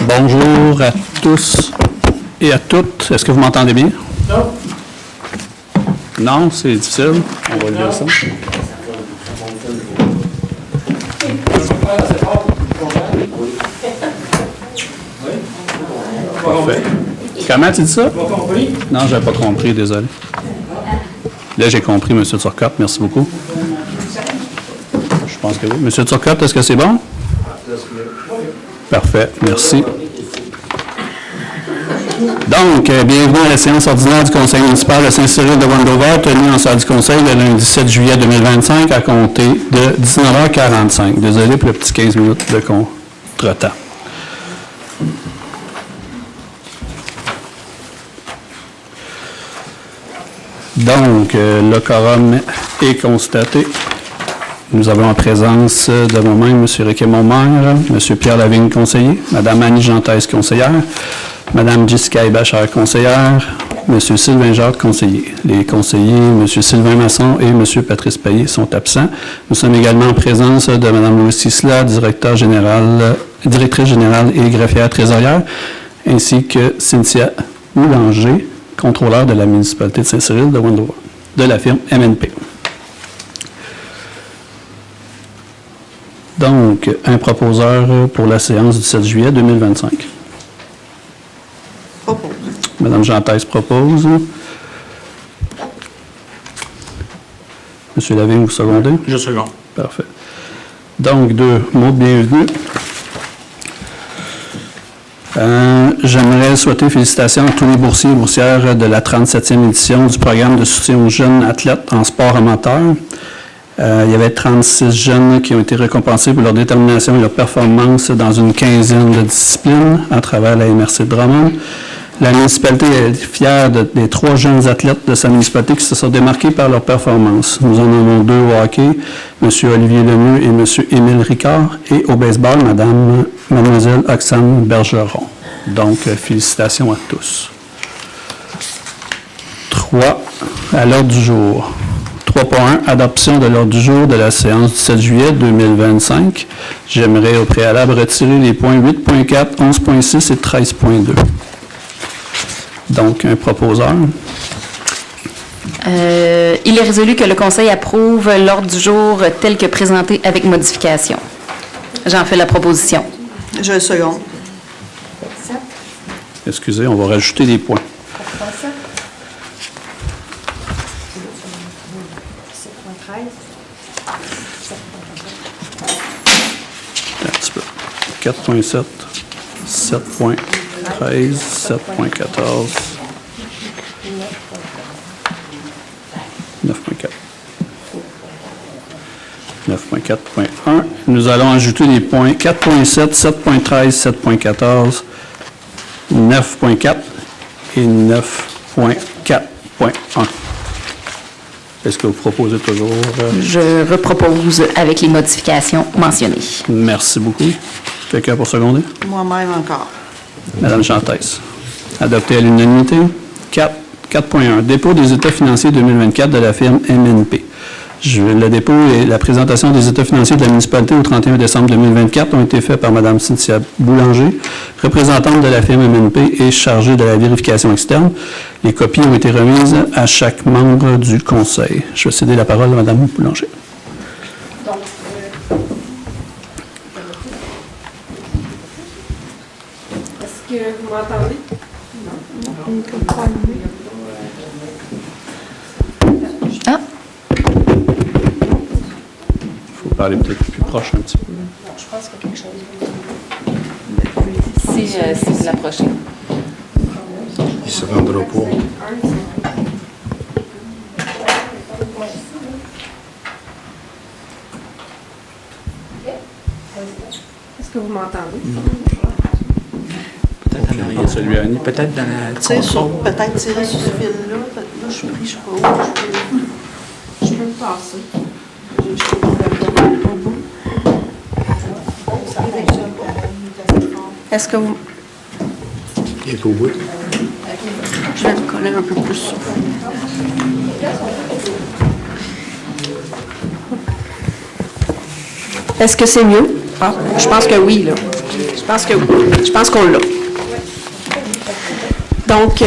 Bonjour à tous et à toutes. Est-ce que vous m'entendez bien? Non. Non, c'est difficile. On va lire ça. Parfait. Comment tu dis ça? Non, je n'avais pas compris, désolé. Là, j'ai compris, M. Turcotte. Merci beaucoup. Je pense que oui. M. Turcotte, est-ce que c'est bon? Parfait, merci. Donc, bienvenue à la séance ordinaire du Conseil municipal de Saint-Cyril de Wendover, tenue en salle du Conseil le lundi 7 juillet 2025 à compter de 19h45. Désolé pour le petit 15 minutes de contretemps. Donc, le quorum est constaté. Nous avons en présence de moi-même M. Riquet-Mon maire, M. Pierre Lavigne, conseiller, Mme Annie Gentès, conseillère, Mme Jessica Hébachère, conseillère, M. Sylvain Jacques, conseiller. Les conseillers, M. Sylvain Masson et M. Patrice Payet sont absents. Nous sommes également en présence de Mme Louise Sisla, directrice générale et greffière trésorière, ainsi que Cynthia Boulanger, contrôleur de la municipalité de Saint-Cyril de Wendover, de la firme MNP. Donc, un proposeur pour la séance du 7 juillet 2025. Propose. Mme Gentès propose. M. Lavigne, vous secondez? Je seconde. Parfait. Donc, deux mots de bienvenue. J'aimerais souhaiter félicitations à tous les boursiers et boursières de la 37e édition du programme de soutien aux jeunes athlètes en sport amateur. Il y avait 36 jeunes qui ont été récompensés pour leur détermination et leur performance dans une quinzaine de disciplines à travers la MRC de Drummond. La municipalité est fière des 3 jeunes athlètes de sa municipalité qui se sont démarqués par leur performance. Nous en avons 2 au hockey, M. Olivier Lemieux et M. Émile Ricard, et au baseball, Mademoiselle Oxane Bergeron. Donc, félicitations à tous. 3 à l'ordre du jour. 3.1, adoption de l'ordre du jour de la séance du 7 juillet 2025. J'aimerais au préalable retirer les points 8.4, 11.6 et 13.2. Donc, un proposeur. Il est résolu que le Conseil approuve l'ordre du jour tel que présenté avec modification. J'en fais la proposition. Je le second. Excusez, on va rajouter des points. Un petit peu. 4.7, 7.13, 7.14, 9.4. 9.4.1. Nous allons ajouter les points 4.7, 7.13, 7.14, 9.4 et 9.4.1. Est-ce que vous proposez toujours? Je repropose avec les modifications mentionnées. Merci beaucoup. Quelqu'un pour seconder? Moi-même encore. Madame Gentès. Adopté à l'unanimité. 4.1. Dépôt des états financiers 2024 de la firme MNP. Le dépôt et la présentation des états financiers de la municipalité au 31 décembre 2024 ont été faits par Mme Cynthia Boulanger, représentante de la firme MNP et chargée de la vérification externe. Les copies ont été remises à chaque membre du conseil. Je vais céder la parole à Mme Boulanger. Est-ce que vous m'entendez? Ah, Il faut parler peut-être plus proche un petit peu. Je pense qu'il y a quelque chose. c'est la prochaine. Il se rendra pas. Est-ce que vous m'entendez? Peut-être en arrière. Celui à Annie. Peut-être dans la Peut-être console. tirer sur ce fil-là. Là, je suis pris, je sais pas où. Je peux me passer. Est-ce que vous... Il est au bout. Je vais le coller un peu plus sur. Est-ce que c'est mieux? Ah, je pense que oui, là. Je pense que oui. Je pense qu'on l'a. Donc,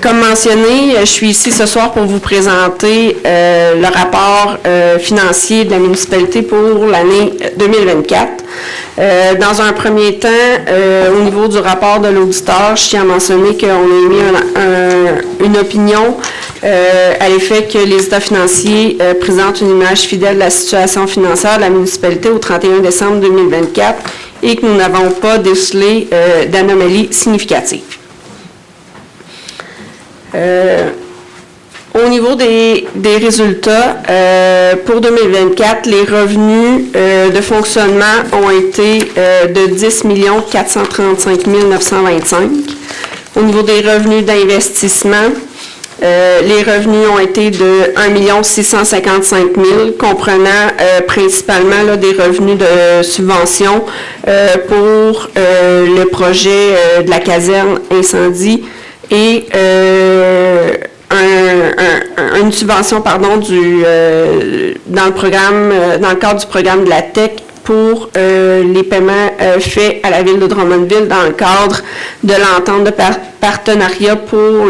comme mentionné, je suis ici ce soir pour vous présenter le rapport financier de la municipalité pour l'année 2024. Dans un premier temps, au niveau du rapport de l'auditeur, je tiens à mentionner qu'on a émis une opinion à l'effet que les états financiers présentent une image fidèle de la situation financière de la municipalité au 31 décembre 2024 et que nous n'avons pas décelé d'anomalies significatives. Au niveau des résultats, pour 2024, les revenus de fonctionnement ont été de 10 435 925. Au niveau des revenus d'investissement, les revenus ont été de 1 655 000, comprenant principalement là, des revenus de subvention pour le projet de la caserne incendie et une subvention dans le cadre du programme de la TEC pour les paiements faits à la Ville de Drummondville dans le cadre de l'entente de partenariat pour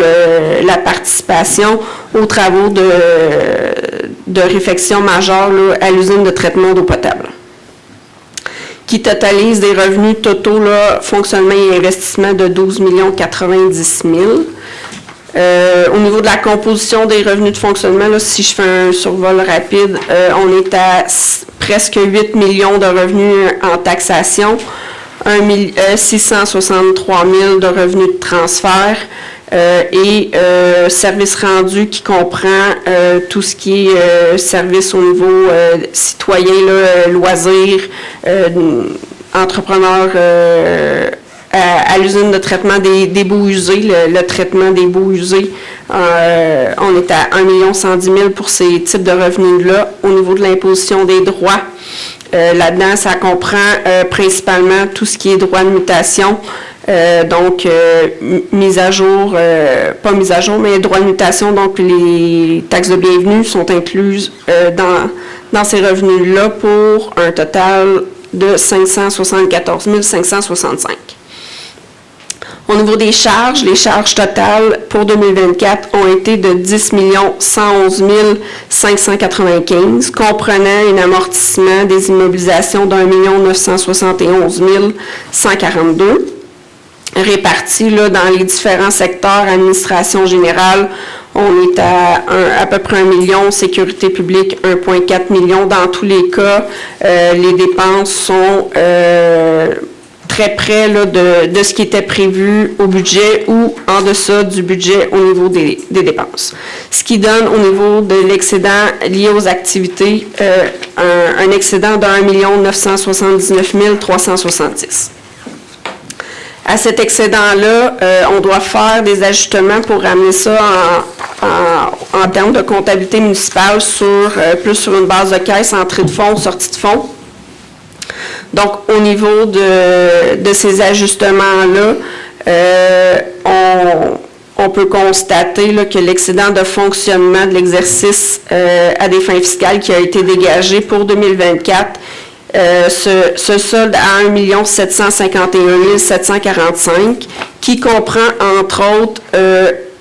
la participation aux travaux de réfection majeure là, à l'usine de traitement d'eau potable, qui totalise des revenus totaux, là, fonctionnement et investissement de 12 090 000. Au niveau de la composition des revenus de fonctionnement, là, si je fais un survol rapide, on est à presque 8 millions de revenus en taxation, 663 000 de revenus de transfert et services rendus qui comprend tout ce qui est service au niveau citoyen, là, loisirs, entrepreneurs à l'usine de traitement des baux usés, le traitement des baux usés. On est à 1 110 000 pour ces types de revenus-là. Au niveau de l'imposition des droits, là-dedans, ça comprend principalement tout ce qui est droit de mutation, donc mise à jour, pas mise à jour, mais droit de mutation, donc les taxes de bienvenue sont incluses dans ces revenus-là pour un total de 574 565. Au niveau des charges, les charges totales pour 2024 ont été de 10 111 595, comprenant un amortissement des immobilisations d'1 971 142, répartis là, dans les différents secteurs, administration générale, on est à peu près 1 million, sécurité publique 1,4 million. Dans tous les cas, les dépenses sont très près là, de ce qui était prévu au budget ou en deçà du budget au niveau des dépenses. Ce qui donne au niveau de l'excédent lié aux activités un excédent de 1 979 370. À cet excédent-là, on doit faire des ajustements pour ramener ça en termes de comptabilité municipale plus sur une base de caisse, entrée de fonds, sortie de fonds. Donc, au niveau de ces ajustements-là, on peut constater là, que l'excédent de fonctionnement de l'exercice à des fins fiscales qui a été dégagé pour 2024 se solde à 1 751 745, qui comprend, entre autres,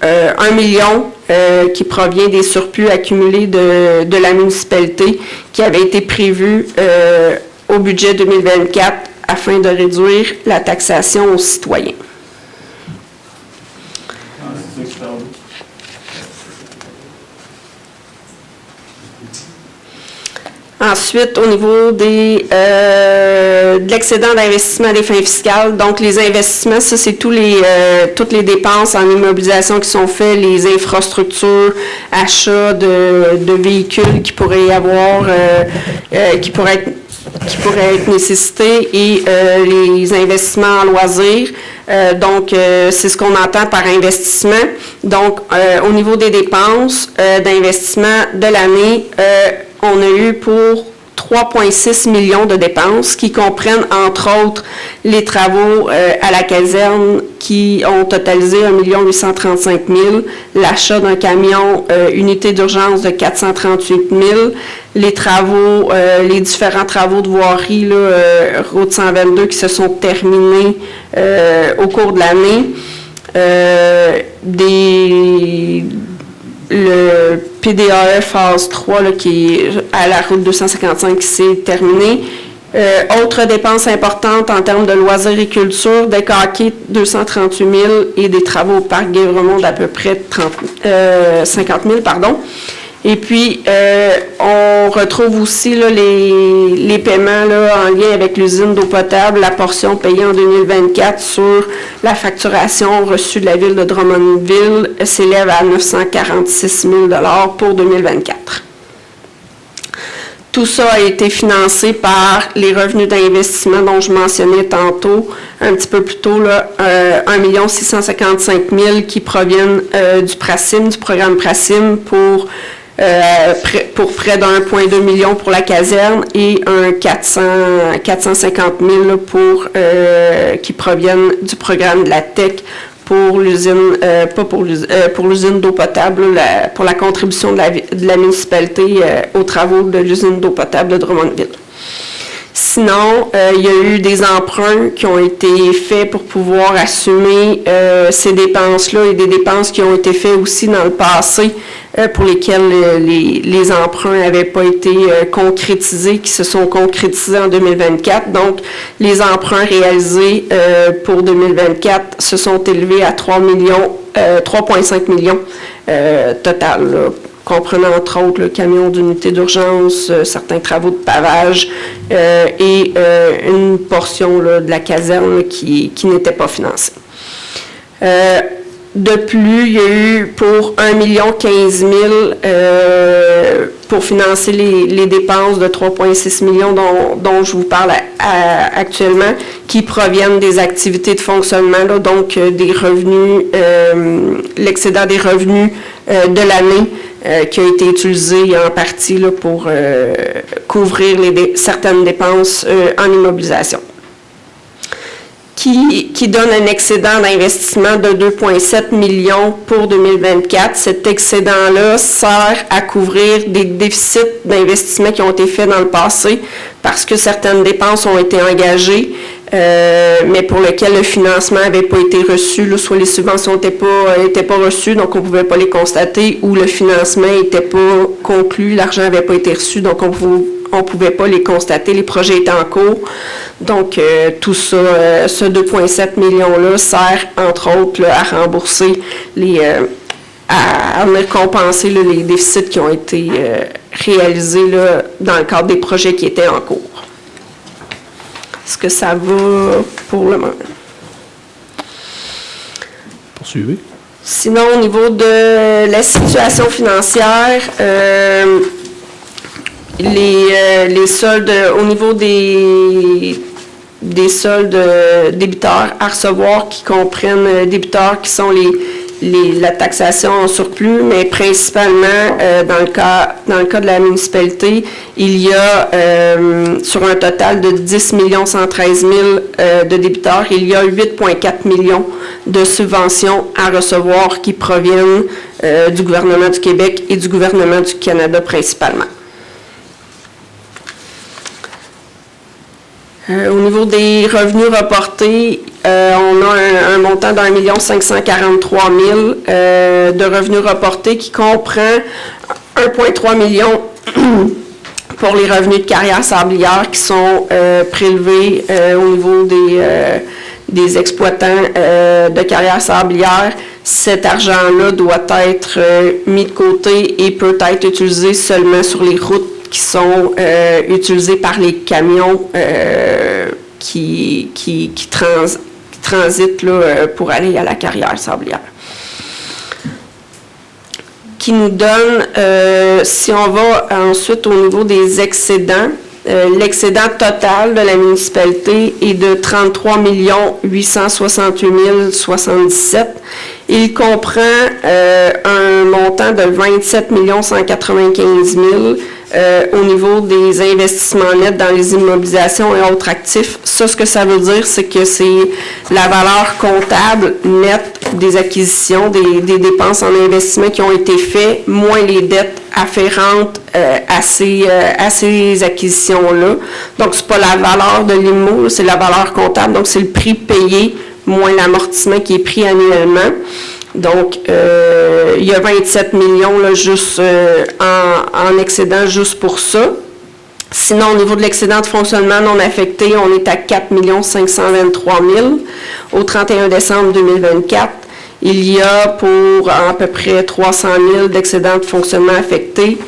1 million qui provient des surplus accumulés de la municipalité qui avait été prévu au budget 2024 afin de réduire la taxation aux citoyens. Ensuite, au niveau de l'excédent d'investissement des fins fiscales, donc les investissements, ça c'est toutes les dépenses en immobilisation qui sont faites, les infrastructures, achats de véhicules qui pourraient y avoir, qui pourraient être nécessités et les investissements en loisirs. Donc, c'est ce qu'on entend par investissement. Donc, au niveau des dépenses d'investissement de l'année, on a eu pour 3,6 millions de dépenses qui comprennent, entre autres, les travaux à la caserne qui ont totalisé 1 835 000, l'achat d'un camion unité d'urgence de 438 000, les travaux, les différents travaux de voirie, là, route 122 qui se sont terminés au cours de l'année, le PDAE phase 3 là, qui est à la route 255 qui s'est terminé. Autres dépenses importantes en termes de loisirs et culture, des caquets 238 000 et des travaux au parc Guévremont d'à peu près 50 000, pardon. Et puis, on retrouve aussi là, les paiements là, en lien avec l'usine d'eau potable, la portion payée en 2024 sur la facturation reçue de la ville de Drummondville s'élève à 946 000 $ pour 2024. Tout ça a été financé par les revenus d'investissement dont je mentionnais tantôt, un petit peu plus tôt, là, 1 655 000 qui proviennent du PRACIM, du programme PRACIM pour près d'1,2 million pour la caserne et un 450 000 qui proviennent du programme de la TEC pour l'usine, pour l'usine d'eau potable, pour la contribution de la municipalité aux travaux de l'usine d'eau potable de Drummondville. Sinon, il y a eu des emprunts qui ont été faits pour pouvoir assumer ces dépenses-là et des dépenses qui ont été faites aussi dans le passé pour lesquelles les emprunts n'avaient pas été concrétisés, qui se sont concrétisés en 2024. Donc, les emprunts réalisés pour 2024 se sont élevés à 3,5 millions total, là, comprenant entre autres le camion d'unité d'urgence, certains travaux de pavage et une portion là, de la caserne là, qui n'était pas financée. De plus, il y a eu pour 1,15 million pour financer les dépenses de 3,6 millions dont je vous parle actuellement, qui proviennent des activités de fonctionnement, là, donc des revenus, l'excédent des revenus de l'année qui a été utilisé en partie là, pour couvrir certaines dépenses en immobilisation. Qui donne un excédent d'investissement de 2,7 millions pour 2024. Cet excédent-là sert à couvrir des déficits d'investissement qui ont été faits dans le passé parce que certaines dépenses ont été engagées, mais pour lesquelles le financement n'avait pas été reçu, là, soit les subventions n'étaient pas reçues, donc on ne pouvait pas les constater, ou le financement n'était pas conclu, l'argent n'avait pas été reçu, donc on ne pouvait pas les constater, les projets étaient en cours. Donc, tout ça, ce 2,7 millions-là sert, entre autres, là, à rembourser à venir compenser là, les déficits qui ont été réalisés là, dans le cadre des projets qui étaient en cours. Est-ce que ça va pour le moment? Poursuivez. Sinon, au niveau de la situation financière, les soldes, au niveau des soldes débiteurs à recevoir qui comprennent débiteurs qui sont la taxation en surplus, mais principalement dans le cas de la municipalité, il y a sur un total de 10 113 000 de débiteurs, il y a 8,4 millions de subventions à recevoir qui proviennent du gouvernement du Québec et du gouvernement du Canada principalement. Au niveau des revenus reportés, on a un montant d'1 543 000 de revenus reportés qui comprend 1,3 million pour les revenus de carrière sablière qui sont prélevés au niveau des exploitants de carrière sablière. Cet argent-là doit être mis de côté et peut être utilisé seulement sur les routes qui sont utilisés par les camions qui transitent là, pour aller à la carrière sablière. Qui nous donne, si on va ensuite au niveau des excédents, l'excédent total de la municipalité est de 33 868 077. Il comprend un montant de 27 195 000 au niveau des investissements nets dans les immobilisations et autres actifs. Ça, ce que ça veut dire, c'est que c'est la valeur comptable nette des acquisitions, des dépenses en investissement qui ont été faites, moins les dettes afférentes à ces acquisitions-là. Donc, c'est pas la valeur de l'immo, c'est la valeur comptable, donc c'est le prix payé moins l'amortissement qui est pris annuellement. Donc, il y a 27 millions là, juste en excédent juste pour ça. Sinon, au niveau de l'excédent de fonctionnement non affecté, on est à 4 523 000 au 31 décembre 2024. Il y a pour à peu près 300 000 d'excédent de fonctionnement affecté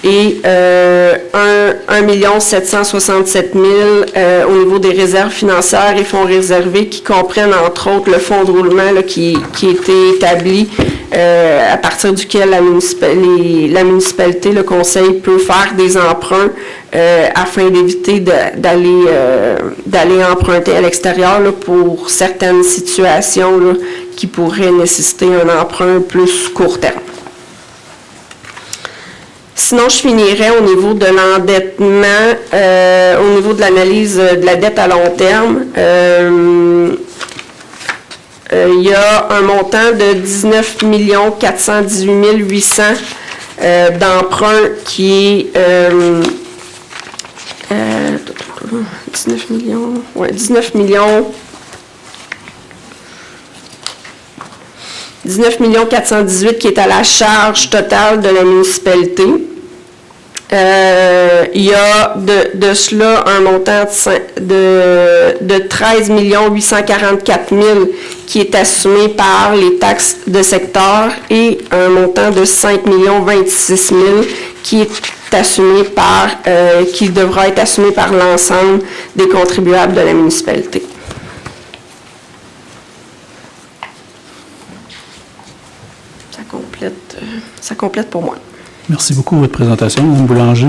et 1 767 000 au niveau des réserves financières et fonds réservés qui comprennent entre autres le fonds de roulement là, qui a été établi à partir duquel la municipalité, le conseil peut faire des emprunts afin d'éviter d'aller emprunter à l'extérieur là, pour certaines situations là, qui pourraient nécessiter un emprunt plus court terme. Sinon, je finirais au niveau de l'endettement, au niveau de l'analyse de la dette à long terme. Il y a un montant de 19 418 800 d'emprunt qui est 19 millions, ouais, 19 418 qui est à la charge totale de la municipalité. Il y a de cela un montant de 13 844 000 qui est assumé par les taxes de secteur et un montant de 5 026 000 qui est assumé qui devra être assumé par l'ensemble des contribuables de la municipalité. Ça complète pour moi. Merci beaucoup pour votre présentation, Mme Boulanger.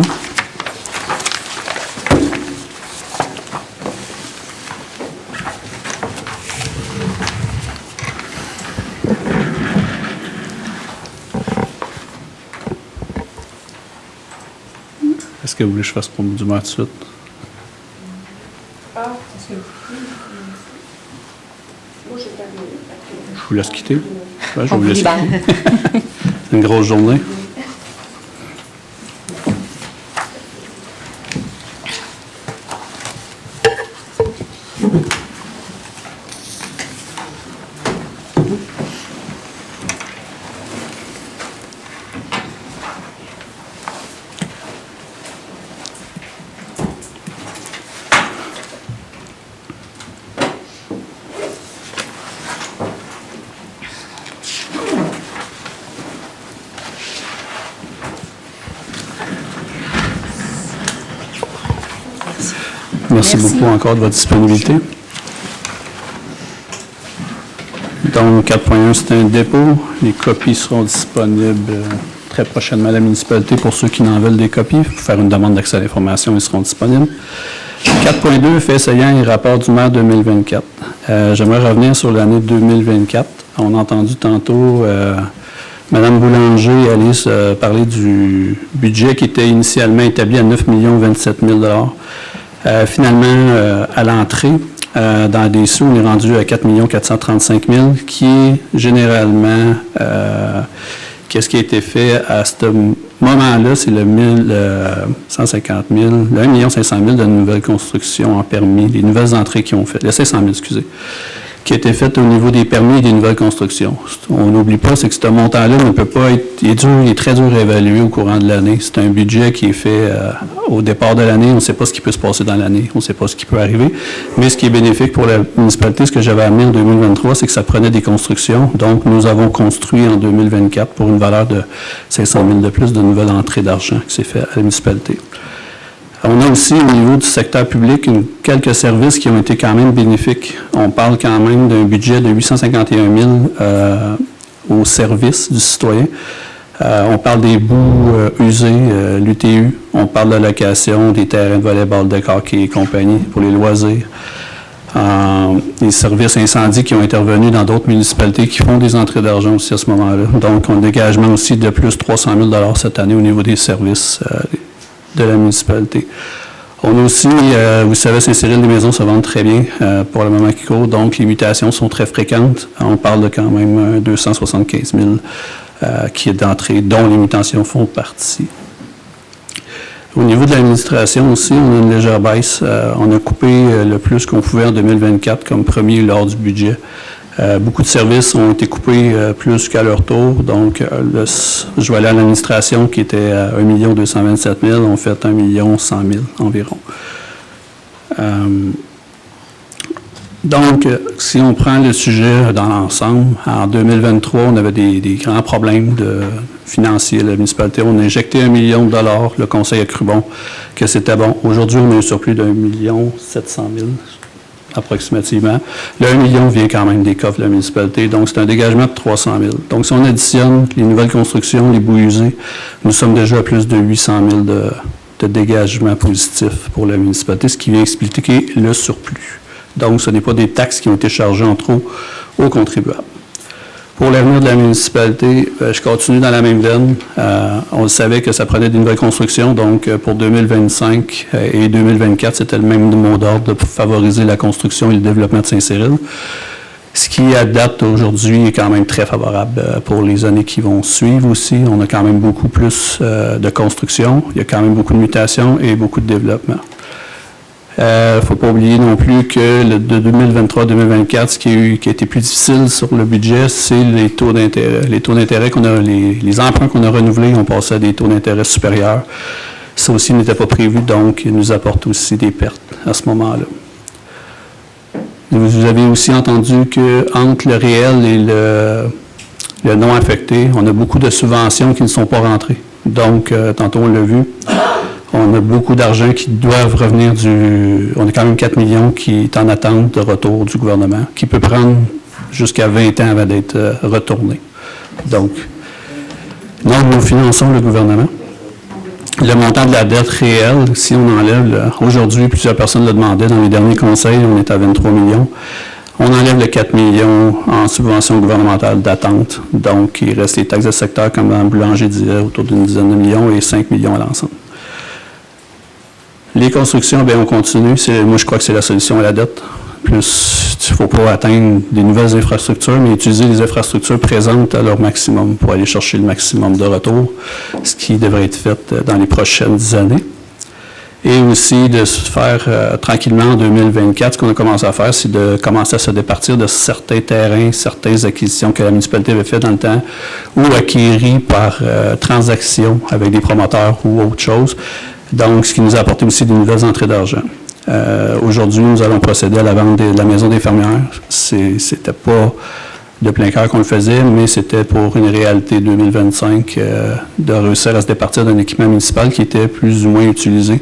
Est-ce que vous voulez que je fasse pour du maire tout de suite? Je vous laisse quitter. Ouais, je vous laisse quitter. C'est une grosse journée. Merci beaucoup encore de votre disponibilité. Donc, 4.1, c'est un dépôt. Les copies seront disponibles très prochainement à la municipalité pour ceux qui n'en veulent des copies. Pour faire une demande d'accès à l'information, ils seront disponibles. 4.2, fait saillant et rapport du maire 2024. J'aimerais revenir sur l'année 2024. On a entendu tantôt Mme Boulanger et Alice parler du budget qui était initialement établi à 9 027 000 finalement, à l'entrée, dans des sous, on est rendu à 4 435 000 qui est généralement, qu'est-ce qui a été fait à ce moment-là, c'est le 150 000, le 1 500 000 de nouvelles constructions en permis, les nouvelles entrées qui ont fait, le 500 000, excusez, qui a été fait au niveau des permis et des nouvelles constructions. On n'oublie pas, c'est que ce montant-là ne peut pas être, il est très dur à évaluer au courant de l'année. C'est un budget qui est fait au départ de l'année. On ne sait pas ce qui peut se passer dans l'année. On ne sait pas ce qui peut arriver. Mais ce qui est bénéfique pour la municipalité, ce que j'avais amené en 2023, c'est que ça prenait des constructions. Donc, nous avons construit en 2024 pour une valeur de 500 000 de plus de nouvelles entrées d'argent qui s'est fait à la municipalité. On a aussi, au niveau du secteur public, quelques services qui ont été quand même bénéfiques. On parle quand même d'un budget de 851 000 au service du citoyen. On parle des bouts usés, l'UTU. On parle de la location des terrains de volleyball, de hockey et compagnie pour les loisirs. Les services incendies qui ont intervenu dans d'autres municipalités qui font des entrées d'argent aussi à ce moment-là. Donc, on a un dégagement aussi de plus 300 000 cette année au niveau des services de la municipalité. On a aussi, vous savez, Saint-Cyril, les maisons se vendent très bien pour le moment qui court, donc les mutations sont très fréquentes. On parle de quand même 275 000 qui est d'entrée, dont les mutations font partie. Au niveau de l'administration aussi, on a une légère baisse. On a coupé le plus qu'on pouvait en 2024 comme premier lors du budget. Beaucoup de services ont été coupés plus qu'à leur tour. Donc, je vais aller à l'administration qui était à 1 227 000, on fait 1 100 000 environ. Donc, si on prend le sujet dans l'ensemble, en 2023, on avait des grands problèmes financiers à la municipalité. On a injecté 1 million de dollars. Le conseil a cru bon que c'était bon. Aujourd'hui, on est sur plus d'1 700 000 approximativement. Le 1 million vient quand même des coffres de la municipalité, donc c'est un dégagement de 300 000. Donc, si on additionne les nouvelles constructions, les boues usées, nous sommes déjà à plus de 800 000 de dégagement positif pour la municipalité, ce qui vient expliquer le surplus. Donc, ce n'est pas des taxes qui ont été chargées en trop aux contribuables. Pour l'avenir de la municipalité, je continue dans la même veine. On savait que ça prenait des nouvelles constructions, donc pour 2025 et 2024, c'était le même mot d'ordre pour favoriser la construction et le développement de Saint-Cyril. Ce qui, à date aujourd'hui, est quand même très favorable pour les années qui vont suivre aussi. On a quand même beaucoup plus de construction, il y a quand même beaucoup de mutations et beaucoup de développement. Il ne faut pas oublier non plus que de 2023-2024, ce qui a été plus difficile sur le budget, c'est les taux d'intérêt. Les taux d'intérêt les emprunts qu'on a renouvelés ont passé à des taux d'intérêt supérieurs. Ça aussi n'était pas prévu, donc il nous apporte aussi des pertes à ce moment-là. Vous avez aussi entendu qu'entre le réel et le non affecté, on a beaucoup de subventions qui ne sont pas rentrées. Donc, tantôt on l'a vu. On a beaucoup d'argent qui doivent revenir On a quand même 4 millions qui est en attente de retour du gouvernement, qui peut prendre jusqu'à 20 ans avant d'être retourné. Donc, nous finançons le gouvernement. Le montant de la dette réelle, si on enlève, aujourd'hui, plusieurs personnes le demandaient dans les derniers conseils, on est à 23 millions. On enlève les 4 millions en subvention gouvernementale d'attente. Donc, il reste les taxes de secteur, comme le boulanger disait, autour d'une dizaine de millions et 5 millions à l'ensemble. Les constructions, bien, on continue. Moi, je crois que c'est la solution à la dette. Plus, il ne faut pas atteindre des nouvelles infrastructures, mais utiliser les infrastructures présentes à leur maximum pour aller chercher le maximum de retour, ce qui devrait être fait dans les prochaines années. Et aussi de se faire tranquillement en 2024, ce qu'on a commencé à faire, c'est de commencer à se départir de certains terrains, certaines acquisitions que la municipalité avait fait dans le temps ou acquéris par transaction avec des promoteurs ou autre chose. Donc, ce qui nous a apporté aussi de nouvelles entrées d'argent. Aujourd'hui, nous allons procéder à la vente de la maison des fermières. C'était pas de plein cœur qu'on le faisait, mais c'était pour une réalité 2025 de réussir à se départir d'un équipement municipal qui était plus ou moins utilisé,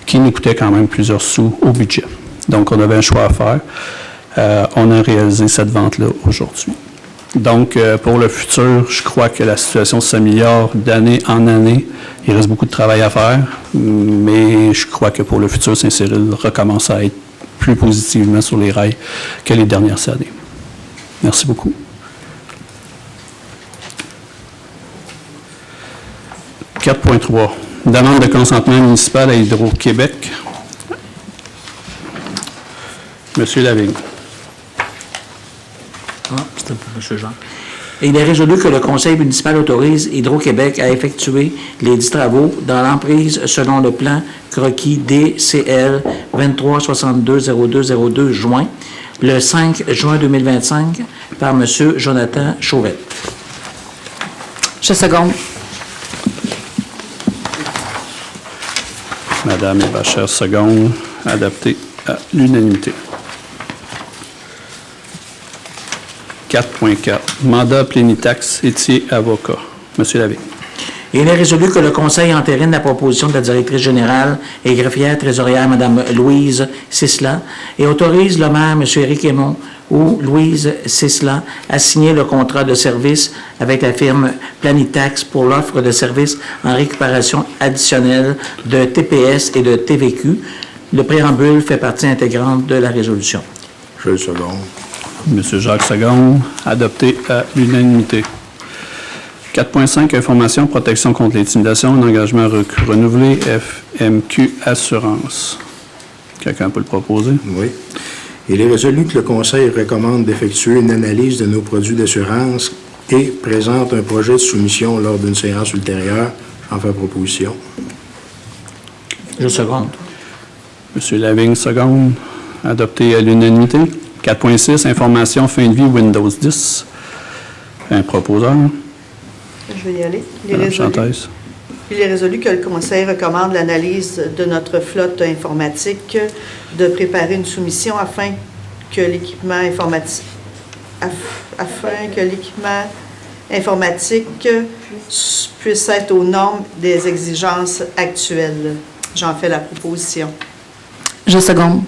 qui nous coûtait quand même plusieurs sous au budget. Donc, on avait un choix à faire. On a réalisé cette vente-là aujourd'hui. Donc, pour le futur, je crois que la situation s'améliore d'année en année. Il reste beaucoup de travail à faire, mais je crois que pour le futur, Saint-Cyril recommence à être plus positivement sur les rails que les dernières années. Merci beaucoup. « 4.3. Demande de consentement municipal à Hydro-Québec. Monsieur Lavigne. C'était pour M. Jean. Il est résolu que le conseil municipal autorise Hydro-Québec à effectuer les 10 travaux dans l'emprise selon le plan croquis DCL 23620202 joint le 5 juin 2025 par M. Jonathan Chauvette. Je seconde. Madame Bachère, seconde, adopté à l'unanimité. 4.4. Mandat plénitaxe, étier, avocat. Monsieur Lavigne. Il est résolu que le Conseil entérine la proposition de la directrice générale et greffière trésorière, Mme Louise Cicela, et autorise le maire, M. Éric Aymon, ou Louise Cicela, à signer le contrat de service avec la firme Planitax pour l'offre de services en récupération additionnelle de TPS et de TVQ. Le préambule fait partie intégrante de la résolution. Je le seconde. Monsieur Jacques Segonde, adopté à l'unanimité. 4.5, information, protection contre l'intimidation, un engagement renouvelé, FMQ Assurance. Quelqu'un peut le proposer? Oui. Il est résolu que le Conseil recommande d'effectuer une analyse de nos produits d'assurance et présente un projet de soumission lors d'une séance ultérieure. J'en fais proposition. Je seconde. Monsieur Lavigne, seconde. Adopté à l'unanimité. 4.6, information, fin de vie, Windows 10. Un proposeur. Je vais y aller. Madame Chantaise. Il est résolu que le Conseil recommande l'analyse de notre flotte informatique, de préparer une soumission afin que l'équipement informatique puisse être aux normes des exigences actuelles. J'en fais la proposition. Je seconde.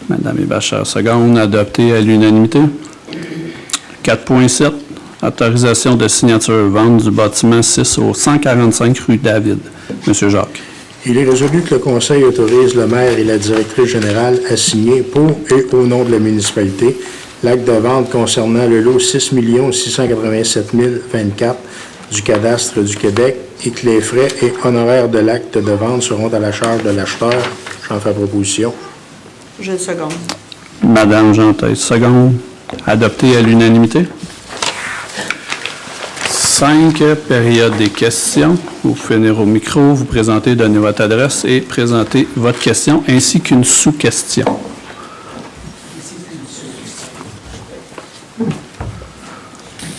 Madame Hébachar, seconde. Adopté à l'unanimité. 4.7, autorisation de signature vente du bâtiment 6 au 145 rue David. Monsieur Jacques. Il est résolu que le Conseil autorise le maire et la directrice générale à signer pour et au nom de la municipalité l'acte de vente concernant le lot 6 687 024 du cadastre du Québec et que les frais et honoraires de l'acte de vente seront à la charge de l'acheteur. J'en fais proposition. Je le seconde. Madame Chantaise, seconde. Adopté à l'unanimité. 5, période des questions. Vous pouvez venir au micro, vous présenter, donner votre adresse et présenter votre question ainsi qu'une sous-question.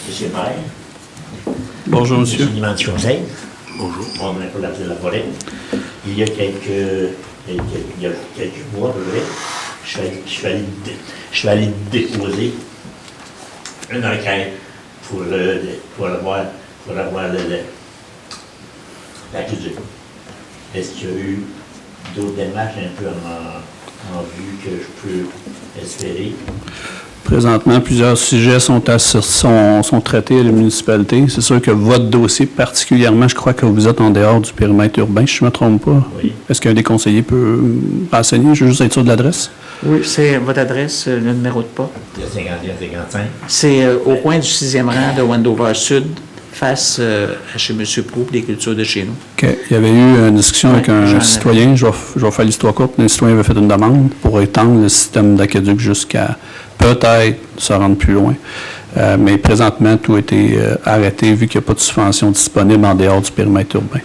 Monsieur le maire. Bonjour, monsieur. Monsieur Niman du Conseil. Bonjour. On est pour la forêt. Il y a quelques mois, à peu près, je suis allé déposer une requête pour avoir l'accusé. Est-ce qu'il y a eu d'autres démarches un peu en vue que je peux espérer? Présentement, plusieurs sujets sont traités à la municipalité. C'est sûr que votre dossier particulièrement, je crois que vous êtes en dehors du périmètre urbain, si je ne me trompe pas. Oui. Est-ce qu'un des conseillers peut renseigner? Je veux juste être sûr de l'adresse. Oui, c'est votre adresse, le numéro de pas. Le 51-55. C'est au coin du 6e rang de Wendover Sud, face à chez M. Proulx, des cultures de chez nous. OK. Il y avait eu une discussion avec Oui, un j'en citoyen, je vais faire l'histoire courte, un citoyen avait fait une demande pour étendre le système d'aqueduc jusqu'à peut-être se rendre plus loin. Mais présentement, tout a été arrêté vu qu'il n'y a pas de subvention disponible en dehors du périmètre urbain.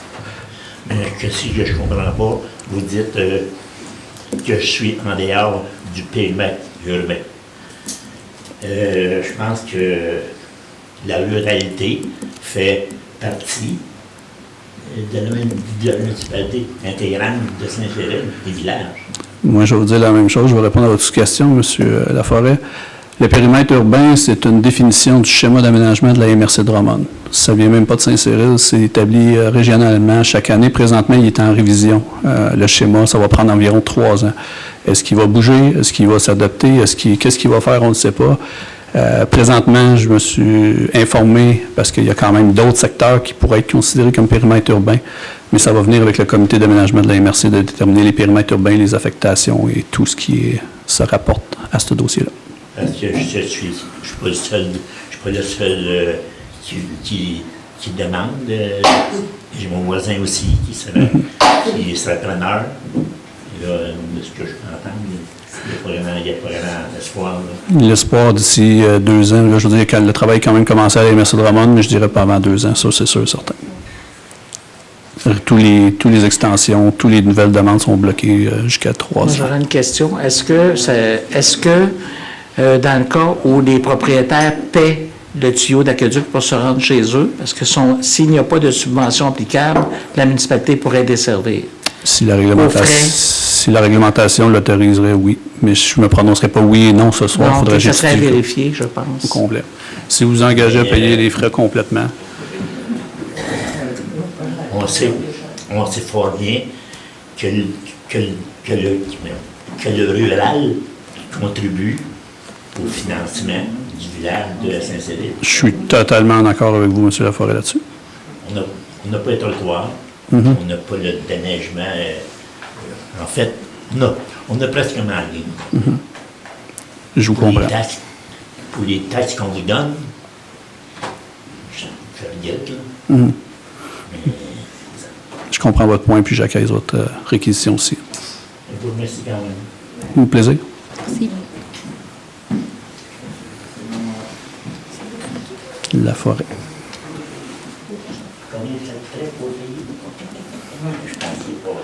Mais que si je ne comprends pas, vous dites que je suis en dehors du périmètre urbain. Je pense que la ruralité fait partie de la municipalité intégrante de Saint-Cyril, des villages. Moi, je vais vous dire la même chose. Je vais répondre à votre question, M. Laforêt. Le périmètre urbain, c'est une définition du schéma d'aménagement de la MRC de Drummond. Ça ne vient même pas de Saint-Cyril, c'est établi régionalement chaque année. Présentement, il est en révision. Le schéma, ça va prendre environ 3 ans. Est-ce qu'il va bouger? Est-ce qu'il va s'adapter? Qu'est-ce qu'il va faire? On ne sait pas. Présentement, je me suis informé, parce qu'il y a quand même d'autres secteurs qui pourraient être considérés comme périmètre urbain, mais ça va venir avec le comité d'aménagement de la MRC de déterminer les périmètres urbains, les affectations et tout ce qui se rapporte à ce dossier-là. Parce que je ne suis pas le seul, qui demande. J'ai mon voisin aussi qui serait preneur. Et là, de ce que je peux entendre, il n'y a pas vraiment d'espoir. L'espoir d'ici 2 ans, là, je veux dire, quand le travail a quand même commencé à la MRC de Drummond, mais je dirais pas avant 2 ans, ça c'est sûr et certain. Tous les extensions, toutes les nouvelles demandes sont bloquées jusqu'à 3 ans. J'aurais une question. Est-ce que dans le cas où les propriétaires paient le tuyau d'aqueduc pour se rendre chez eux, parce que s'il n'y a pas de subvention applicable, la municipalité pourrait desservir? Si la réglementation l'autoriserait, oui. Mais je ne me prononcerai pas oui et non ce soir. Non, Faudrait ça serait à justifier vérifier, je pense. au complet. Si vous engagez à payer les frais complètement, On sait fort bien que le rural contribue au financement du village de Saint-Cyril. je suis totalement en accord avec vous, M. Laforêt, là-dessus. On n'a pas les trottoirs, on n'a pas le déneigement. En fait, on a presque rien. Je vous comprends. Pour les taxes qu'on vous donne, guette, là. Je comprends votre point, puis j'accueille votre réquisition aussi. Je vous remercie quand même. Au plaisir. Merci. La forêt. Combien ça coûterait pour payer? Je pense que c'est pas.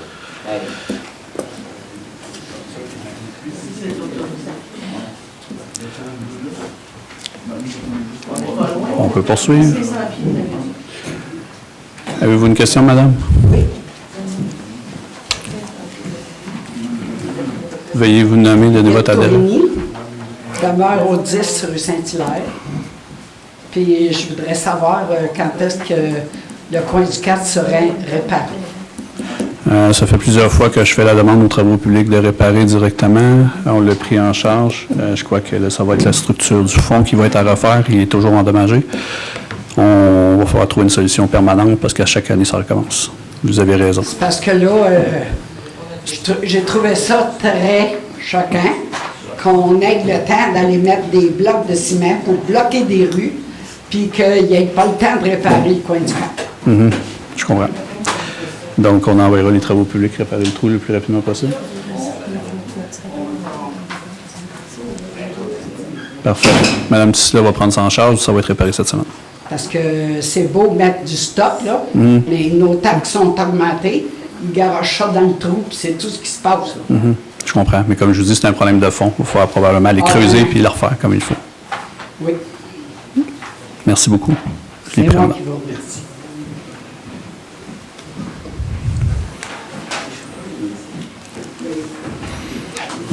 On peut poursuivre. Avez-vous une question, madame? Oui. Veuillez vous nommer, donner votre adresse. Tourigny, demeure au 10 rue Saint-Hilaire. Puis je voudrais savoir quand est-ce que le coin du 4 serait réparé. Ça fait plusieurs fois que je fais la demande aux travaux publics de réparer directement. On l'a pris en charge. Je crois que là, ça va être la structure du fond qui va être à refaire. Il est toujours endommagé. On va falloir trouver une solution permanente parce qu'à chaque année, ça recommence. Vous avez raison. C'est parce que là, j'ai trouvé ça très choquant qu'on ait le temps d'aller mettre des blocs de ciment pour bloquer des rues, puis qu'il n'y ait pas le temps de réparer le coin du 4. Je comprends. Donc, on enverra les travaux publics réparer le trou le plus rapidement possible. Parfait. Madame Tissot va prendre ça en charge, ça va être réparé cette semaine. Parce que c'est beau mettre du stock, là, mais nos taxes sont augmentées, ils garochent ça dans le trou, puis c'est tout ce qui se passe. Là. Je comprends. Mais comme je vous dis, c'est un problème de fond. Il va falloir probablement les creuser puis les refaire comme il faut. Oui, Merci beaucoup. Je c'est les prends. moi qui vous remercie.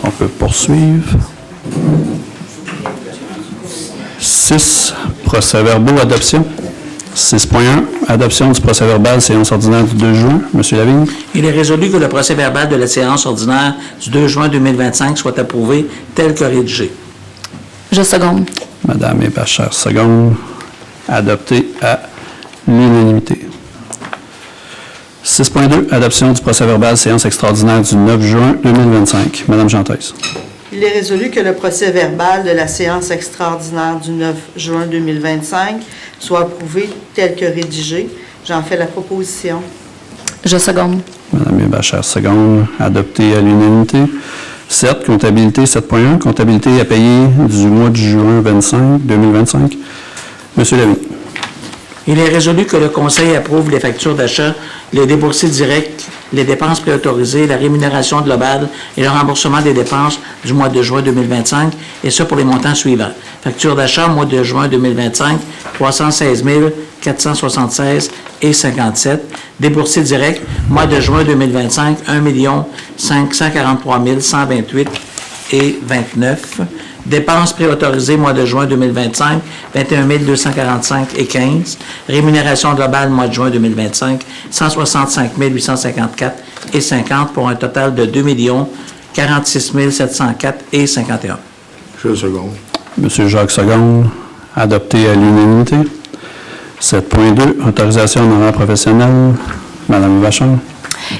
On peut poursuivre. 6, procès-verbaux, adoption. 6.1, adoption du procès-verbal, séance ordinaire du 2 juin. Monsieur Lavigne. Il est résolu que le procès-verbal de la séance ordinaire du 2 juin 2025 soit approuvé tel que rédigé. Je seconde. Madame Hébachère, seconde. Adopté à l'unanimité. 6.2, adoption du procès-verbal, séance extraordinaire du 9 juin 2025. Madame Gentès. Il est résolu que le procès-verbal de la séance extraordinaire du 9 juin 2025 soit approuvé tel que rédigé. J'en fais la proposition. Je seconde. Madame Hébachère, seconde. Adopté à l'unanimité. 7, comptabilité 7.1, comptabilité à payer du mois de juin 2025. Monsieur Lavigne. Il est résolu que le Conseil approuve les factures d'achat, les déboursés directs, les dépenses préautorisées, la rémunération globale et le remboursement des dépenses du mois de juin 2025, et ce pour les montants suivants. Facture d'achat, mois de juin 2025, 316 476,57. Déboursés directs, mois de juin 2025, 1 543 128,29. Dépenses préautorisées, mois de juin 2025, 21 245,15. Rémunération globale, mois de juin 2025, 165 854,50 pour un total de 2 46 704,51. Je seconde. Monsieur Jacques Seconde, adopté à l'unanimité. 7.2, autorisation en horaire professionnel. Madame Vachon.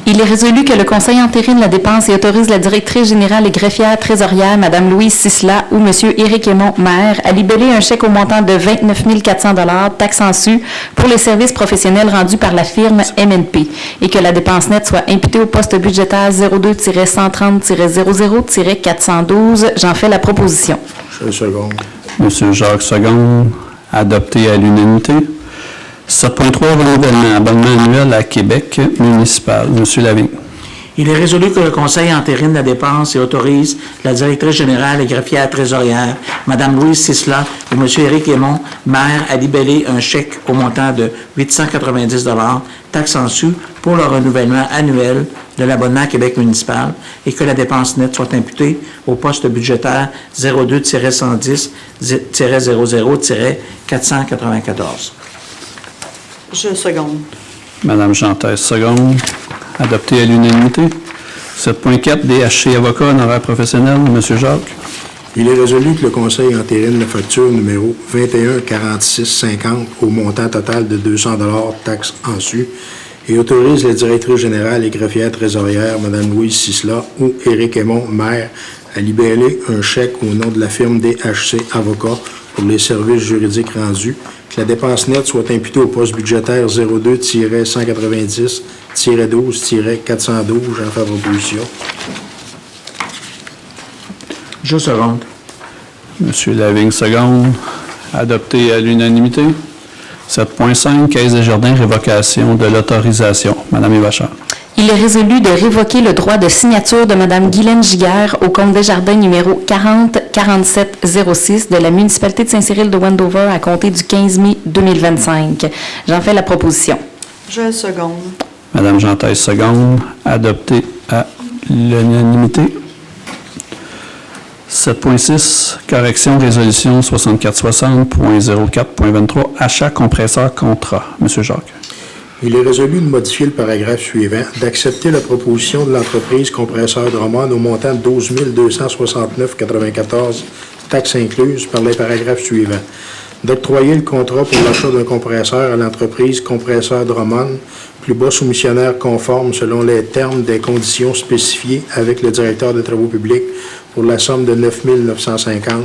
Il est résolu que le Conseil entérine la dépense et autorise la directrice générale et greffière trésorière, Mme Louise Sisla, ou M. Éric Aymon, maire, à libeller un chèque au montant de 29 400 $, taxes en su, pour les services professionnels rendus par la firme MNP, et que la dépense nette soit imputée au poste budgétaire 02-130-00-412. J'en fais la proposition. Je seconde. Monsieur Jacques Seconde, adopté à l'unanimité. 7.3, renouvellement, abonnement annuel à Québec municipal. Monsieur Lavigne. Il est résolu que le Conseil entérine la dépense et autorise la directrice générale et greffière trésorière, Mme Louise Sisla, ou M. Éric Aymon, maire, à libeller un chèque au montant de 890 $, taxes en su, pour le renouvellement annuel de l'abonnement à Québec municipal, et que la dépense nette soit imputée au poste budgétaire 02-110-00-494. Je seconde. Madame Gentès, seconde. Adopté à l'unanimité. 7.4, DHC avocat en horaire professionnel. Monsieur Jacques. Il est résolu que le Conseil entérine la facture numéro 214650 au montant total de 200 $ taxes en su et autorise la directrice générale et greffière trésorière, Mme Louise Sisla, ou Éric Aymon, maire, à libeller un chèque au nom de la firme DHC Avocats pour les services juridiques rendus, que la dépense nette soit imputée au poste budgétaire 02-190-12-412. J'en fais proposition. Je seconde. Monsieur Lavigne, seconde. Adopté à l'unanimité. 7.5, Caisse des Jardins, révocation de l'autorisation. Madame Evachard. Il est résolu de révoquer le droit de signature de Mme Guylaine Giguère au compte Desjardins numéro 404706 de la municipalité de Saint-Cyril de Wendover à compter du 15 mai 2025. J'en fais la proposition. Je seconde. Madame Jantaise, seconde. Adopté à l'unanimité. 7.6, correction résolution 6460.04.23, achat compresseur contrat. Monsieur Jacques. Il est résolu de modifier le paragraphe suivant, d'accepter la proposition de l'entreprise Compresseur Drummond au montant de 12 269,94, taxes incluses, par les paragraphes suivants. D'octroyer le contrat pour l'achat d'un compresseur à l'entreprise Compresseur Drummond, plus bas soumissionnaire conforme selon les termes des conditions spécifiées avec le directeur des travaux publics pour la somme de 9 950,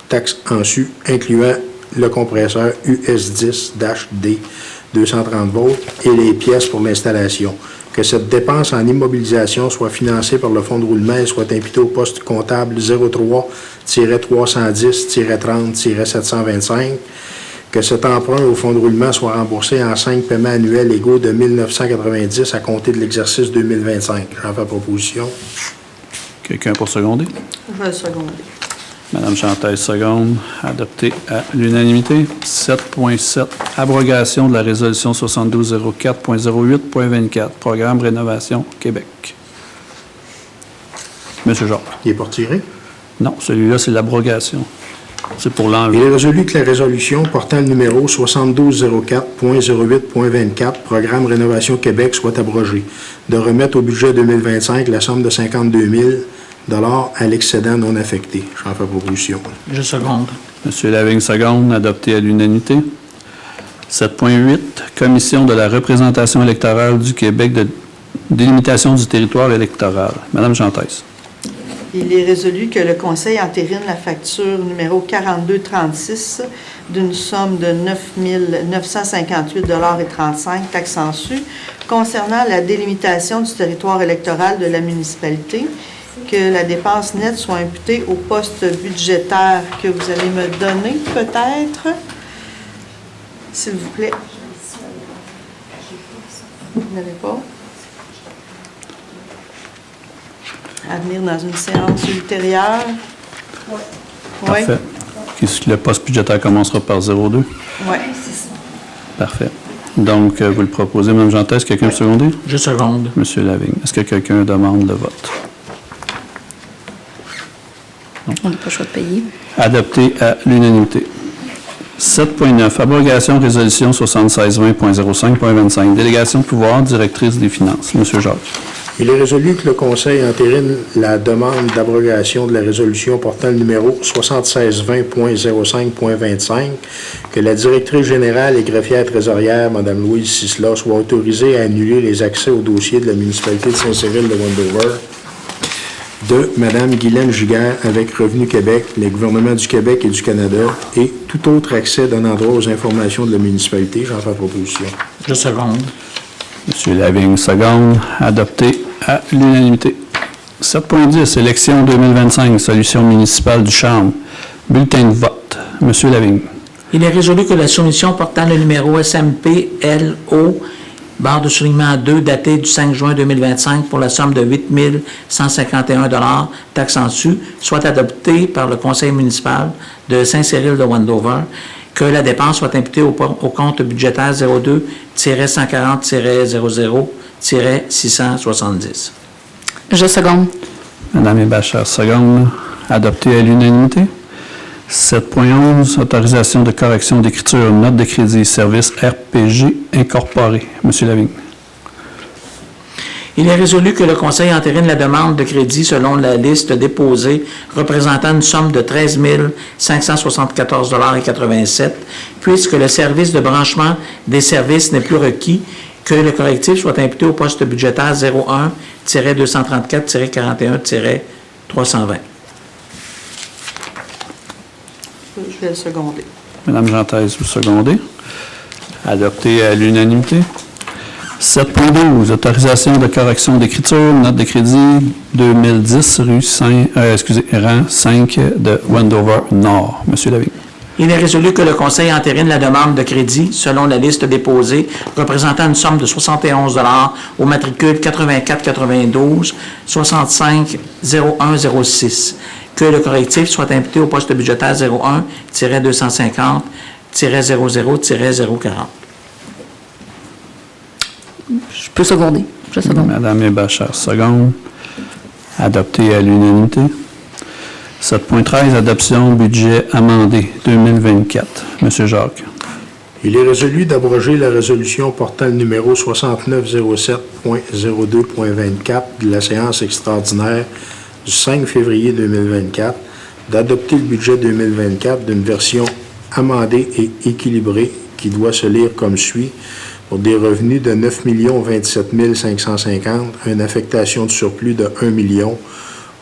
taxes en su, incluant le compresseur US10-D 230 volts et les pièces pour l'installation. Que cette dépense en immobilisation soit financée par le fonds de roulement et soit imputée au poste comptable 03-310-30-725. Que cet emprunt au fonds de roulement soit remboursé en 5 paiements annuels égaux de 1 990 à compter de l'exercice 2025. J'en fais proposition. Quelqu'un pour seconder? Je vais seconder. Madame Chantaise, seconde. Adopté à l'unanimité. 7.7, abrogation de la résolution 7204.08.24, programme Rénovation Québec. Monsieur Jacques. Il est pour tirer. Non, celui-là, c'est l'abrogation. C'est pour Il l'enlever. est résolu que la résolution portant le numéro 7204.08.24, programme Rénovation Québec, soit abrogée. De remettre au budget 2025 la somme de 52 000 à l'excédent non affecté. J'en fais proposition. Je seconde. Monsieur Lavigne, seconde. Adopté à l'unanimité. 7.8, commission de la représentation électorale du Québec de délimitation du territoire électoral. Madame Chantaise. Il est résolu que le Conseil entérine la facture numéro 4236 d'une somme de 9 958,35 $ taxes en su concernant la délimitation du territoire électoral de la municipalité, que la dépense nette soit imputée au poste budgétaire que vous allez me donner, peut-être, s'il vous plaît. Vous n'avez pas? À venir dans une séance ultérieure. Oui. Parfait. Le poste budgétaire commencera par 02. Oui. Parfait. Donc, vous le proposez, Mme Jantaise. Quelqu'un peut seconder? Je seconde. Monsieur Lavigne. Est-ce que quelqu'un demande le vote? On n'a pas le choix de payer. Adopté à l'unanimité. 7.9, abrogation résolution 7620.05.25, délégation de pouvoir, directrice des finances. Monsieur Jacques. Il est résolu que le Conseil entérine la demande d'abrogation de la résolution portant le numéro 7620.05.25, que la directrice générale et greffière trésorière, Mme Louise Sisla, soit autorisée à annuler les accès au dossier de la municipalité de Saint-Cyril de Wendover de Mme Guylaine Giguère avec Revenu Québec, les gouvernements du Québec et du Canada et tout autre accès donnant droit aux informations de la municipalité. J'en fais proposition. Je seconde. Monsieur Lavigne, seconde. Adopté à l'unanimité. 7.10, élection 2025, solution municipale du Charme. Bulletin de vote. Monsieur Lavigne. Il est résolu que la soumission portant le numéro SMPLO, barre de soulignement 2, daté du 5 juin 2025 pour la somme de 8 151 $, taxes en su, soit adoptée par le conseil municipal de Saint-Cyril de Wendover, que la dépense soit imputée au compte budgétaire 02-140-00-670. Je seconde. Madame Hébachar, seconde. Adopté à l'unanimité. 7.11, autorisation de correction d'écriture, note de crédit, service RPG incorporé. Monsieur Lavigne. Il est résolu que le Conseil entérine la demande de crédit selon la liste déposée représentant une somme de 13 574,87 $, puisque le service de branchement des services n'est plus requis, que le correctif soit imputé au poste budgétaire 01-234-41-320. Je vais le seconder. Madame Jean-Thèse, vous secondez. Adopté à l'unanimité. 7.12, autorisation de correction d'écriture, note de crédit 2010, rang 5 de Wendover Nord. Monsieur Lavigne. Il est résolu que le Conseil entérine la demande de crédit selon la liste déposée représentant une somme de 71 au matricule 8492 65 0106. Que le correctif soit imputé au poste budgétaire 01-250-00-040. Je peux seconder. Je seconde. Madame Hébachar, seconde. Adopté à l'unanimité. 7.13, adoption budget amendé 2024. Monsieur Jacques. Il est résolu d'abroger la résolution portant le numéro 6907.02.24 de la séance extraordinaire du 5 février 2024, d'adopter le budget 2024 d'une version amendée et équilibrée qui doit se lire comme suit. Pour des revenus de 9 027 550, une affectation de surplus de 1 million,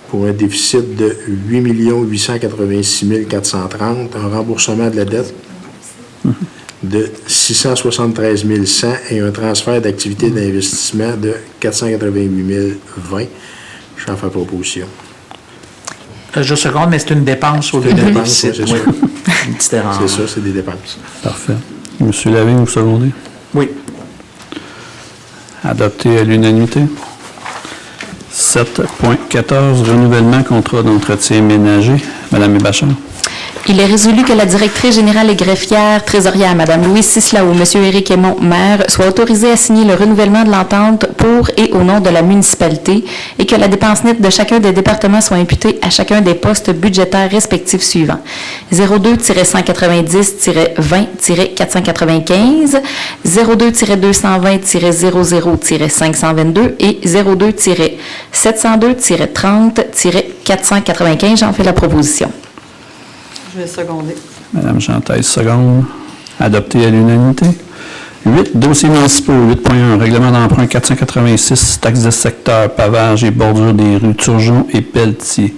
pour un déficit de 8 886 430, un remboursement de la dette de 673 100 et un transfert d'activité d'investissement de 488 020. J'en fais proposition. Je seconde, mais c'est une dépense au lieu C'est d'un une dépense, déficit. c'est Oui. ça. Une petite erreur. C'est ça, c'est des dépenses. Parfait. Monsieur Lavigne, vous secondez. Oui. Adopté à l'unanimité. 7.14, renouvellement contrat d'entretien ménager. Madame Hébachar. Il est résolu que la directrice générale et greffière trésorière, Mme Louise Cislao, M. Éric Aymon, maire, soient autorisés à signer le renouvellement de l'entente pour et au nom de la municipalité et que la dépense nette de chacun des départements soit imputée à chacun des postes budgétaires respectifs suivants. 02-190-20-495, 02-220-00-522 et 02-702-30-495. J'en fais la proposition. Je vais seconder. Madame Jean-Thèse, seconde. Adopté à l'unanimité. 8, dossiers municipaux. 8.1, règlement d'emprunt 486, taxes de secteur, pavage et bordure des rues Turgeon et Pelletier.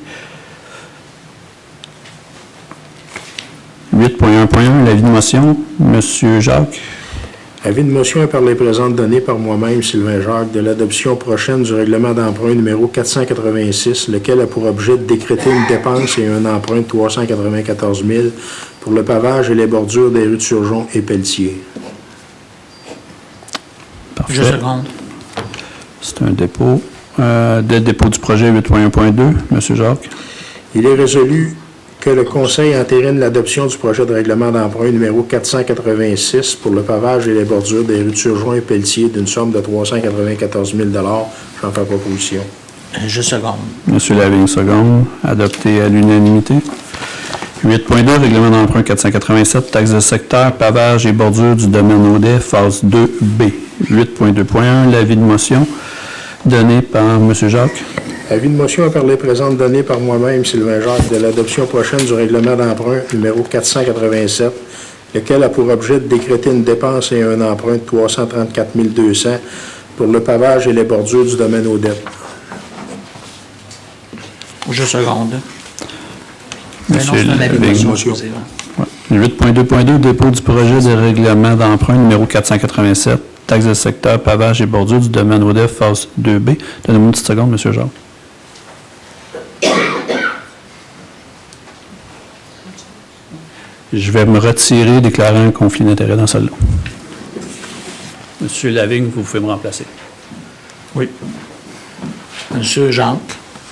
8.1.1, l'avis de motion. Monsieur Jacques. Avis de motion est par les présentes données par moi-même, Sylvain Jacques, de l'adoption prochaine du règlement d'emprunt numéro 486, lequel a pour objet de décréter une dépense et un emprunt de 394 000 pour le pavage et les bordures des rues de Turgeon et Pelletier. Parfait. Je seconde. C'est un dépôt. Dépôt du projet 8.1.2. Monsieur Jacques. Il est résolu que le Conseil entérine l'adoption du projet de règlement d'emprunt numéro 486 pour le pavage et les bordures des rues de Turgeon et Pelletier d'une somme de 394 000 $. J'en fais proposition. Je seconde. Monsieur Lavigne, seconde. Adopté à l'unanimité. 8.2, règlement d'emprunt 487, taxes de secteur, pavage et bordure du domaine Audet, phase 2B. 8.2.1, l'avis de motion donné par M. Jacques. Avis de motion est par les présentes données par moi-même, Sylvain Jacques, de l'adoption prochaine du règlement d'emprunt numéro 487, lequel a pour objet de décréter une dépense et un emprunt de 334 200 pour le pavage et les bordures du domaine Audet. Je seconde. Mais non, Monsieur c'est un avis de Lavigne. motion. C'est vrai. 8.2.2, dépôt du projet de règlement d'emprunt numéro 487, taxes de secteur, pavage et bordure du domaine Audet, phase 2B. Donnez-moi une petite seconde, M. Jacques. Je vais me retirer, déclarant un conflit d'intérêt dans celle-là. Monsieur Lavigne, vous pouvez me remplacer. Oui. Monsieur Jacques.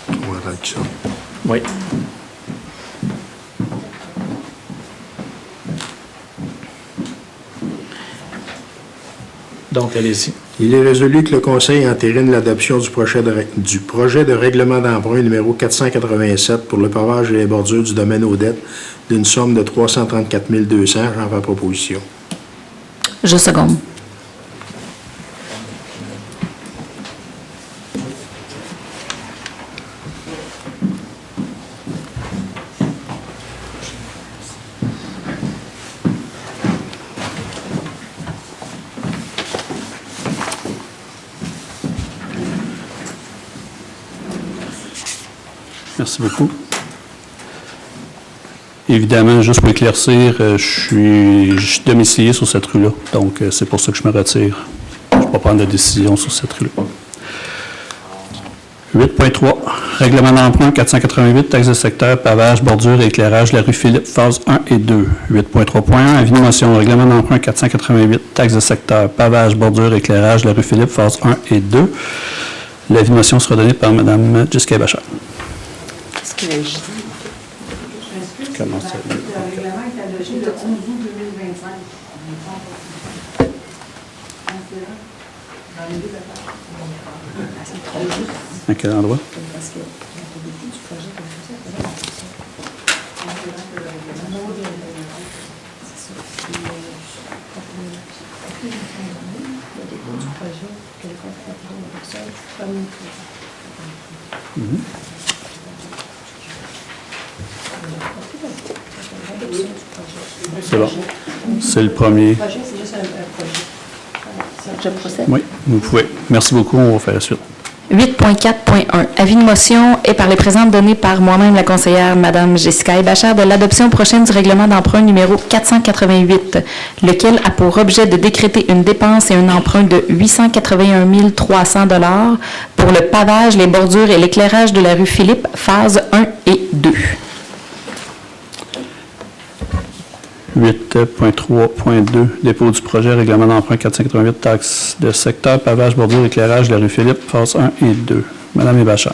On va attendre ça. Oui. Donc, allez-y. Il est résolu que le Conseil entérine l'adoption du projet de règlement d'emprunt numéro 487 pour le pavage et les bordures du domaine Audet d'une somme de 334 200. J'en fais proposition. Je seconde. Merci beaucoup. Et Évidemment, juste pour éclaircir, je suis domicilié sur cette rue-là. Donc, c'est pour ça que je me retire. Je ne vais pas prendre de décision sur cette rue-là. 8.3. Règlement d'emprunt 488, taxes de secteur, pavage, bordure et éclairage de la rue Philippe, phase 1 et 2. 8.3.1. Avis de motion. Règlement d'emprunt 488, taxes de secteur, pavage, bordure et éclairage de la rue Philippe, phase 1 et 2. L'avis de motion sera donné par Mme Jessica Bachar. Qu'est-ce qu'il agit? Comment ça? Le règlement est adopté le 11 août 2025. À quel endroit? C'est bon. C'est le premier. Je procède. Oui, vous pouvez. Merci beaucoup. On va faire la suite. 8.4.1. Avis de motion est par les présentes données par moi-même, la conseillère Mme Jessica Bachar, de l'adoption prochaine du règlement d'emprunt numéro 488, lequel a pour objet de décréter une dépense et un emprunt de 881 300 $ pour le pavage, les bordures et l'éclairage de la rue Philippe, phase 1 et 2. 8.3.2, dépôt du projet, règlement d'emprunt 488, taxes de secteur, pavage, bordure, éclairage de la rue Philippe, phase 1 et 2. Madame Bachar.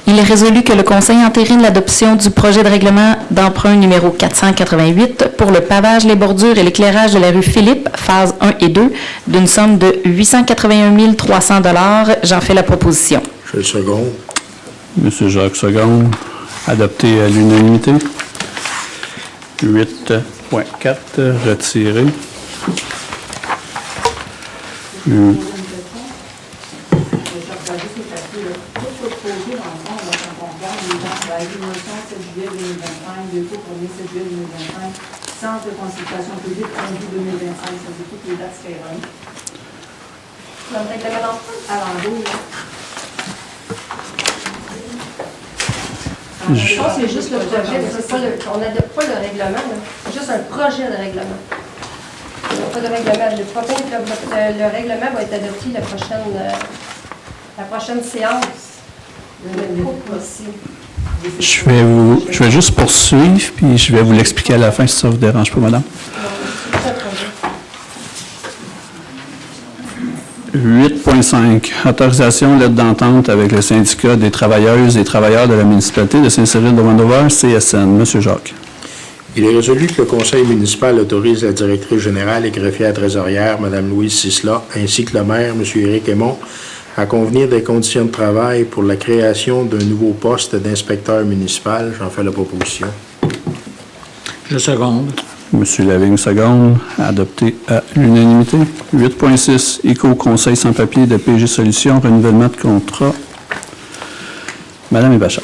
Il est résolu que le Conseil entérine l'adoption du projet de règlement d'emprunt numéro 488 pour le pavage, les bordures et l'éclairage de la rue Philippe, phase 1 et 2, d'une somme de 881 300 $. J'en fais la proposition. Je le seconde. Monsieur Jacques Seconde, adopté à l'unanimité. 8.4, retiré. Centre de consultation publique, 1 août 2025, ça dit toutes les dates différentes. On va peut-être le mettre à l'endos, là. Je pense que c'est juste le projet, mais c'est pas on n'adopte pas le règlement, là. C'est juste un projet de règlement. Il n'y a pas de règlement. Le règlement va être adopté la prochaine séance. Le groupe aussi. Je vais juste poursuivre, puis je vais vous l'expliquer à la fin si ça ne vous dérange pas, madame. 8.5. Autorisation, lettre d'entente avec le syndicat des travailleuses et travailleurs de la municipalité de Saint-Cyril-de-Wendover, CSN. Monsieur Jacques. Il est résolu que le conseil municipal autorise la directrice générale et greffière trésorière, Mme Louise Sisla, ainsi que le maire, M. Éric Aymon, à convenir des conditions de travail pour la création d'un nouveau poste d'inspecteur municipal. J'en fais la proposition. Je seconde. Monsieur Lavigne, seconde. Adopté à l'unanimité. 8.6. Éco-conseil sans papier de PG Solutions, renouvellement de contrat. Madame Bachar.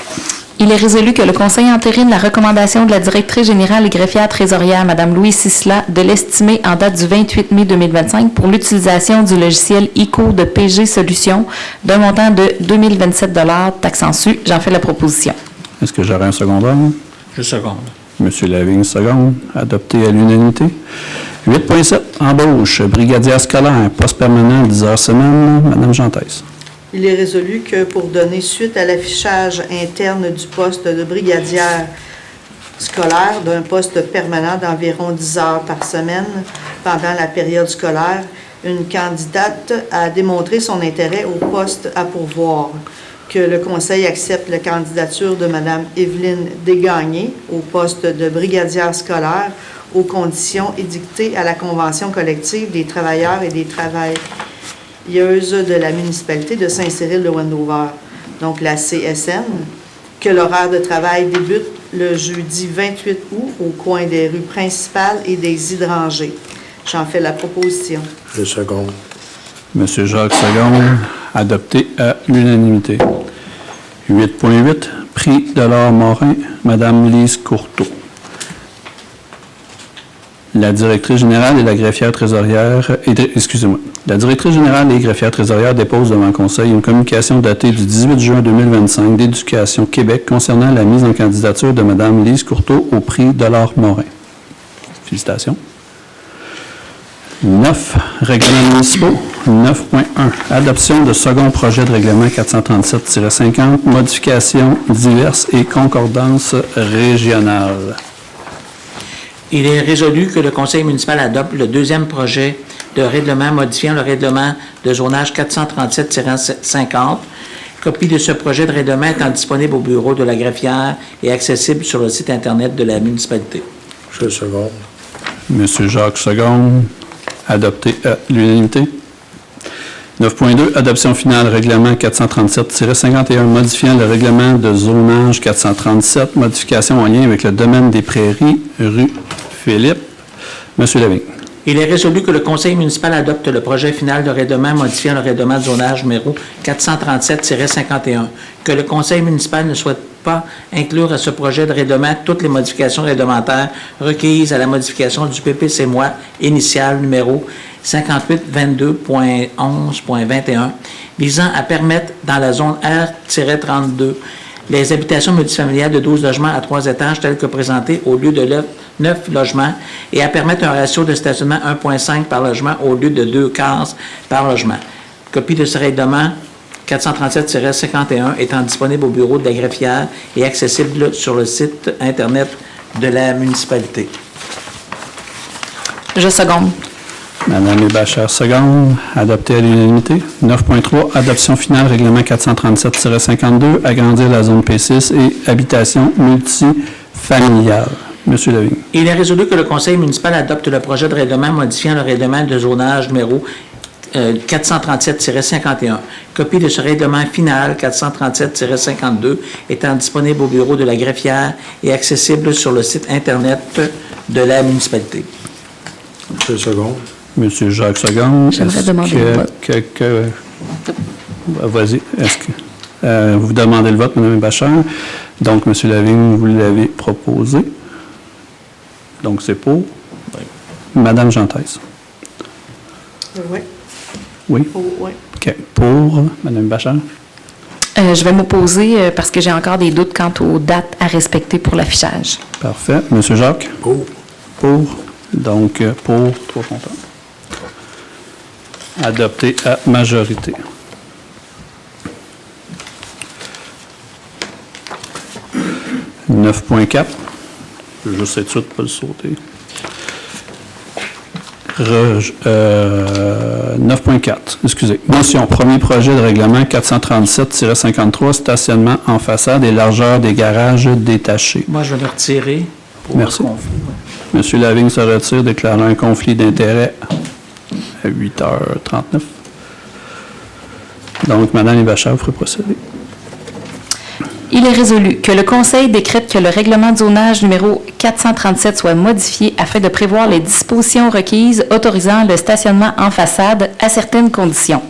Il est résolu que le Conseil entérine la recommandation de la directrice générale et greffière trésorière, Mme Louise Sisla, de l'estimer en date du 28 mai 2025 pour l'utilisation du logiciel ICO de PG Solutions d'un montant de 2027 $, taxe en su. J'en fais la proposition. Est-ce que j'aurai un secondaire? Je seconde. Monsieur Lavigne, seconde. Adopté à l'unanimité. 8.7. Embauche. Brigadière scolaire. Poste permanent, 10 heures semaine. Madame Gentès. Il est résolu que pour donner suite à l'affichage interne du poste de brigadière scolaire d'un poste permanent d'environ 10 heures par semaine pendant la période scolaire, une candidate a démontré son intérêt au poste à pourvoir, que le Conseil accepte la candidature de Mme Evelyne Desgagnés au poste de brigadière scolaire aux conditions édictées à la Convention collective des travailleurs et des travailleuses de la municipalité de Saint-Cyril-de-Wendover, donc la CSN, que l'horaire de travail débute le jeudi 28 août au coin des rues principales et des hydrangées. J'en fais la proposition. Je seconde. Monsieur Jacques, seconde. Adopté à l'unanimité. 8.8. Prix de l'or Morin. Madame Lise Courteau. La directrice générale et la greffière trésorière, la directrice générale et greffière trésorière déposent devant le Conseil une communication datée du 18 juin 2025 d'Éducation Québec concernant la mise en candidature de Mme Lise Courteau au prix Dollard-Morin. Félicitations. 9. Règlements municipaux. 9.1. Adoption de second projet de règlement 437-50, modifications diverses et concordances régionales. Il est résolu que le Conseil municipal adopte le deuxième projet de règlement modifiant le règlement de zonage 437-50. Copie de ce projet de règlement étant disponible au bureau de la greffière et accessible sur le site Internet de la municipalité. Je seconde. Monsieur Jacques Seconde. Adopté à l'unanimité. 9.2. Adoption finale, règlement 437-51, modifiant le règlement de zonage 437, modification en lien avec le domaine des Prairies, rue Philippe. Monsieur Lavigne. Il est résolu que le Conseil municipal adopte le projet final de règlement modifiant le règlement de zonage numéro 437-51, que le Conseil municipal ne souhaite pas inclure à ce projet de règlement toutes les modifications réglementaires requises à la modification du PPC-MOI initial numéro 5822.11.21 visant à permettre dans la zone R-32 les habitations multifamiliales de 12 logements à 3 étages telles que présentées au lieu de 9 logements et à permettre un ratio de stationnement 1,5 par logement au lieu de 2 cases par logement. Copie de ce règlement 437-51 étant disponible au bureau de la greffière et accessible sur le site Internet de la municipalité. Je seconde. Madame Hébachère seconde. Adopté à l'unanimité. 9.3. Adoption finale, règlement 437-52, agrandir la zone P6 et habitation multifamiliale. Monsieur Lavigne. Il est résolu que le Conseil municipal adopte le projet de règlement modifiant le règlement de zonage numéro 437-51. Copie de ce règlement final 437-52 étant disponible au bureau de la greffière et accessible sur le site Internet de la municipalité. Je seconde. Monsieur Jacques Seconde. J'aimerais demander le vote. Vas-y. Est-ce que vous demandez le vote, Mme Bachar? Donc, M. Lavigne, vous l'avez proposé. Donc, c'est pour. Oui. Mme Gentès. Oui. Oui. Oui. OK. Pour Mme Bachar? Je vais m'opposer parce que j'ai encore des doutes quant aux dates à respecter pour l'affichage. Parfait. M. Jacques? Pour. Pour. Donc, pour 3 comptants. Adopté à majorité. « 9.4. Je vais juste être sûr de ne pas le sauter. 9.4. Excusez. Motion. Premier projet de règlement 437-53, stationnement en façade et largeur des garages détachés. Moi, je vais le retirer. Merci. Monsieur Lavigne se retire, déclarant un conflit d'intérêts à 8h39. Donc, Mme Hébachard, vous ferez procéder. Il est résolu que le Conseil décrète que le règlement de zonage numéro 437 soit modifié afin de prévoir les dispositions requises autorisant le stationnement en façade à certaines conditions.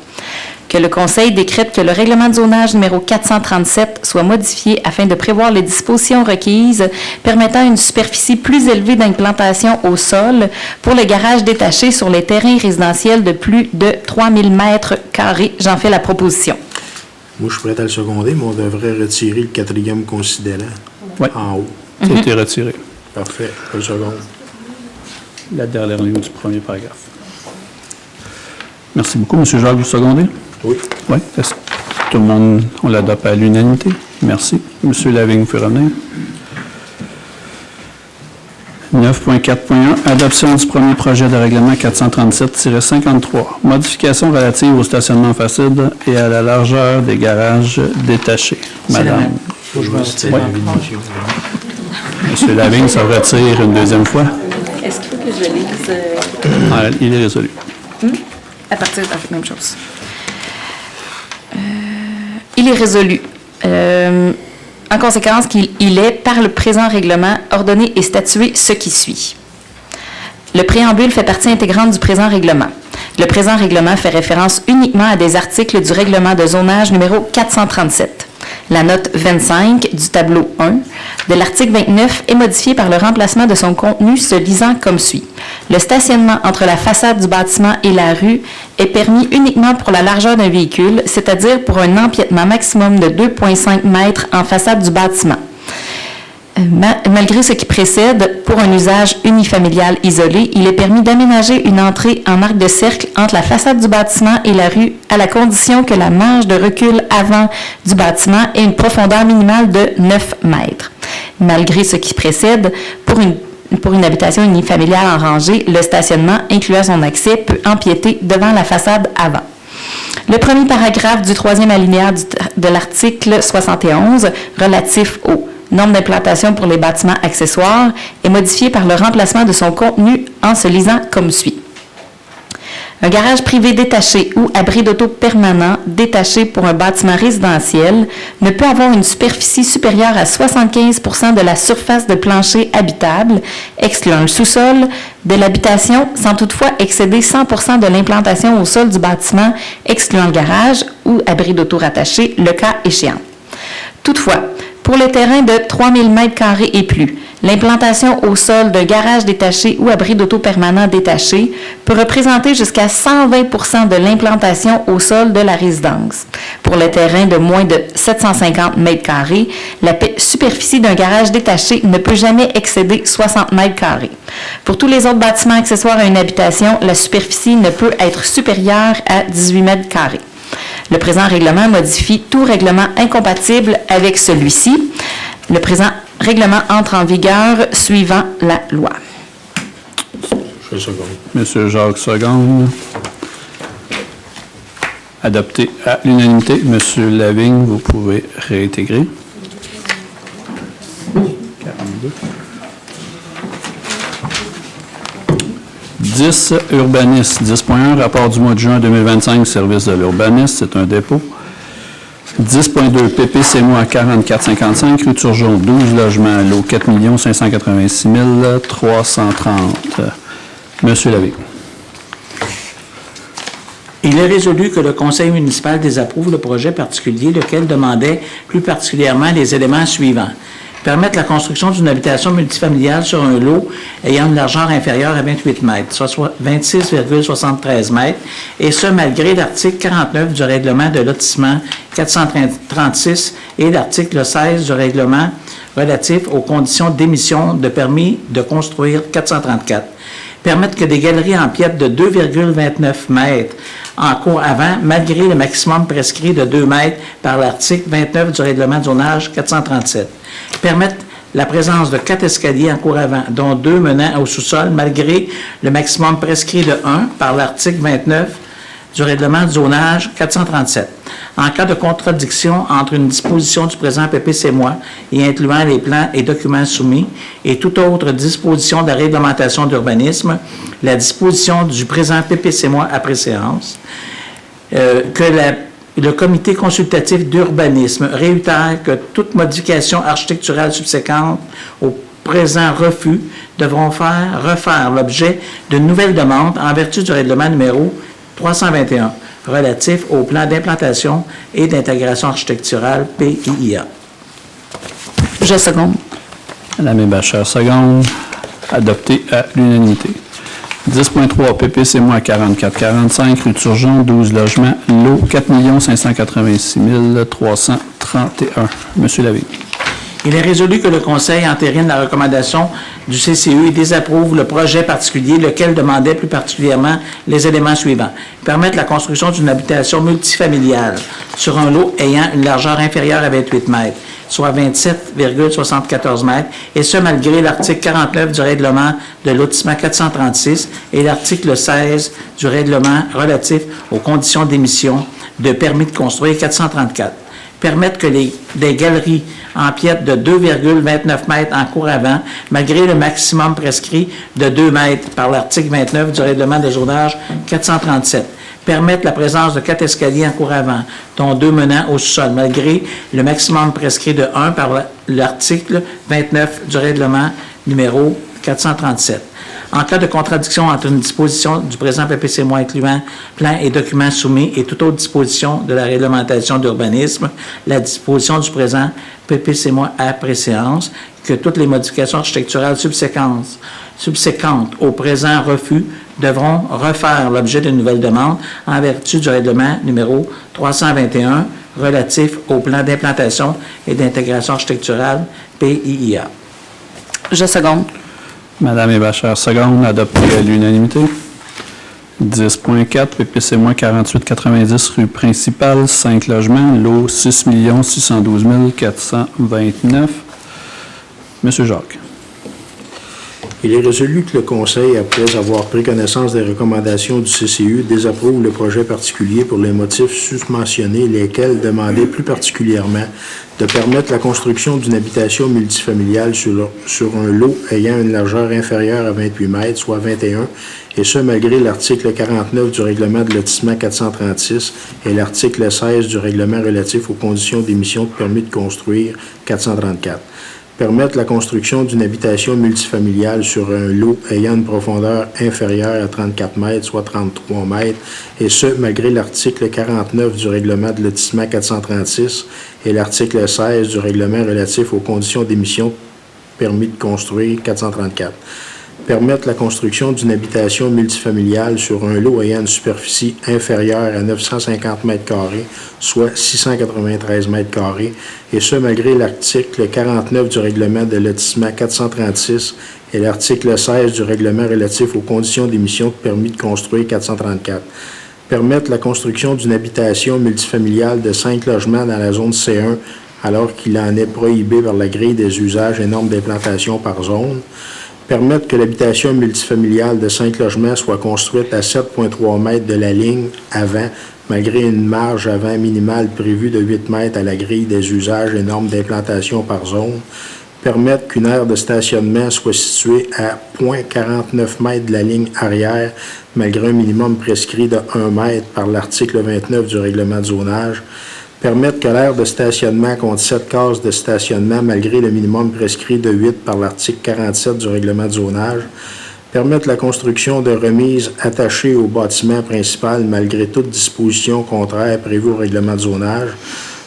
Que le Conseil décrète que le règlement de zonage numéro 437 soit modifié afin de prévoir les dispositions requises permettant une superficie plus élevée d'implantation au sol pour les garages détachés sur les terrains résidentiels de plus de 3000 mètres carrés. J'en fais la proposition. Moi, je suis prêt à le seconder, mais on devrait retirer le 4e considérant en haut. Ça a été retiré. Parfait. Je le seconde. La dernière ligne du premier paragraphe. Merci beaucoup. M. Jacques, vous secondez? Oui. Oui, c'est ça. Tout le monde, on l'adopte à l'unanimité. Merci. M. Lavigne, vous pouvez revenir. 9.4.1. Adoption du premier projet de règlement 437-53. Modification relative au stationnement en façade et à la largeur des garages détachés. C'est la Madame. même. Faut que je me retire. Oui. M. Lavigne se retire une deuxième fois. Est-ce qu'il faut que je lise Il est résolu. à partir de la même chose? Il est résolu. En conséquence, qu'il est, par le présent règlement, ordonné et statué ce qui suit. Le préambule fait partie intégrante du présent règlement. Le présent règlement fait référence uniquement à des articles du règlement de zonage numéro 437. La note 25 du tableau 1 de l'article 29 est modifiée par le remplacement de son contenu se lisant comme suit. Le stationnement entre la façade du bâtiment et la rue est permis uniquement pour la largeur d'un véhicule, c'est-à-dire pour un empiètement maximum de 2,5 mètres en façade du bâtiment. Malgré ce qui précède, pour un usage unifamilial isolé, il est permis d'aménager une entrée en arc de cercle entre la façade du bâtiment et la rue à la condition que la marge de recul avant du bâtiment ait une profondeur minimale de 9 mètres. Malgré ce qui précède, pour une habitation unifamiliale en rangée, le stationnement, incluant son accès, peut empiéter devant la façade avant. Le premier paragraphe du troisième alinéa de l'article 71, relatif au nombre d'implantations pour les bâtiments accessoires, est modifié par le remplacement de son contenu en se lisant comme suit. Un garage privé détaché ou abri d'auto permanent détaché pour un bâtiment résidentiel ne peut avoir une superficie supérieure à 75% de la surface de plancher habitable, excluant le sous-sol, de l'habitation, sans toutefois excéder 100% de l'implantation au sol du bâtiment, excluant le garage ou abri d'auto rattaché, le cas échéant. Toutefois, pour les terrains de 3000 m² et plus, l'implantation au sol d'un garage détaché ou abri d'auto permanent détaché peut représenter jusqu'à 120% de l'implantation au sol de la résidence. Pour les terrains de moins de 750 m², la superficie d'un garage détaché ne peut jamais excéder 60 m². Pour tous les autres bâtiments accessoires à une habitation, la superficie ne peut être supérieure à 18 m². Le présent règlement modifie tout règlement incompatible avec celui-ci. Le présent règlement entre en vigueur suivant la loi. Monsieur Jacques Seconde. Adopté à l'unanimité. Monsieur Lavigne, vous pouvez réintégrer. 42. 10, urbanisme. 10.1, rapport du mois de juin 2025, service de l'urbanisme, c'est un dépôt. 10.2, PPCMO à 4455, rue Turgeon, 12 logements, lot 4 586 330. Monsieur Lavigne. Il est résolu que le conseil municipal désapprouve le projet particulier, lequel demandait plus particulièrement les éléments suivants. Permettre la construction d'une habitation multifamiliale sur un lot ayant une largeur inférieure à 28 mètres, soit 26,73 mètres, et ce, malgré l'article 49 du règlement de lotissement 436 et l'article 16 du règlement relatif aux conditions d'émission de permis de construire 434. Permettre que des galeries empiètent de 2,29 mètres en cours avant, malgré le maximum prescrit de 2 mètres par l'article 29 du règlement de zonage 437. Permettre la présence de 4 escaliers en cours avant, dont 2 menant au sous-sol, malgré le maximum prescrit de 1 par l'article 29 du règlement de zonage 437. En cas de contradiction entre une disposition du présent PPCMOI et incluant les plans et documents soumis et toute autre disposition de la réglementation d'urbanisme, la disposition du présent PPCMOI après séance, le comité consultatif d'urbanisme réitère que toute modification architecturale subséquente au présent refus devront refaire l'objet d'une nouvelle demande en vertu du règlement numéro 321 relatif au plan d'implantation et d'intégration architecturale PIIA. Je seconde. Madame Bachar seconde. Adopté à l'unanimité. 10.3, PPCMO à 4445, rue Turgeon, 12 logements, lot 4 586 331. Monsieur Lavigne. Il est résolu que le Conseil entérine la recommandation du CCE et désapprouve le projet particulier, lequel demandait plus particulièrement les éléments suivants. Permettre la construction d'une habitation multifamiliale sur un lot ayant une largeur inférieure à 28 mètres, soit 27,74 mètres, et ce, malgré l'article 49 du règlement de lotissement 436 et l'article 16 du règlement relatif aux conditions d'émission de permis de construire 434. Permettre que des galeries empiètent de 2,29 mètres en cours avant, malgré le maximum prescrit de 2 mètres par l'article 29 du règlement de zonage 437. Permettre la présence de 4 escaliers en cours avant, dont 2 menant au sous-sol, malgré le maximum prescrit de 1 par l'article 29 du règlement numéro 437. En cas de contradiction entre une disposition du présent PPC-MOI incluant plan et documents soumis et toute autre disposition de la réglementation d'urbanisme, la disposition du présent PPC-MOI a préséance, que toutes les modifications architecturales subséquentes au présent refus devront refaire l'objet d'une nouvelle demande en vertu du règlement numéro 321 relatif au plan d'implantation et d'intégration architecturale PIIA. Je seconde. Madame Bachar, seconde, adopté à l'unanimité. 10.4, PPC-MOI 4890, rue principale, 5 logements, lot 6 612 429. Monsieur Jacques. Il est résolu que le Conseil, après avoir pris connaissance des recommandations du CCU, désapprouve le projet particulier pour les motifs susmentionnés, lesquels demandaient plus particulièrement de permettre la construction d'une habitation multifamiliale sur un lot ayant une largeur inférieure à 28 mètres, soit 21, et ce malgré l'article 49 du règlement de lotissement 436 et l'article 16 du règlement relatif aux conditions d'émission de permis de construire 434. Permettre la construction d'une habitation multifamiliale sur un lot ayant une profondeur inférieure à 34 mètres, soit 33 mètres, et ce, malgré l'article 49 du règlement de lotissement 436 et l'article 16 du règlement relatif aux conditions d'émission de permis de construire 434. Permettre la construction d'une habitation multifamiliale sur un lot ayant une superficie inférieure à 950 mètres carrés, soit 693 mètres carrés, et ce, malgré l'article 49 du règlement de lotissement 436 et l'article 16 du règlement relatif aux conditions d'émission de permis de construire 434. Permettre la construction d'une habitation multifamiliale de 5 logements dans la zone C1, alors qu'il en est prohibé par la grille des usages et normes d'implantation par zone. Permettre que l'habitation multifamiliale de 5 logements soit construite à 7,3 mètres de la ligne avant, malgré une marge avant minimale prévue de 8 mètres à la grille des usages et normes d'implantation par zone. Permettre qu'une aire de stationnement soit située à 0,49 mètres de la ligne arrière, malgré un minimum prescrit de 1 mètre par l'article 29 du règlement de zonage. Permettre que l'aire de stationnement compte 7 cases de stationnement malgré le minimum prescrit de 8 par l'article 47 du règlement de zonage. Permettre la construction de remises attachées au bâtiment principal malgré toute disposition contraire prévue au règlement de zonage.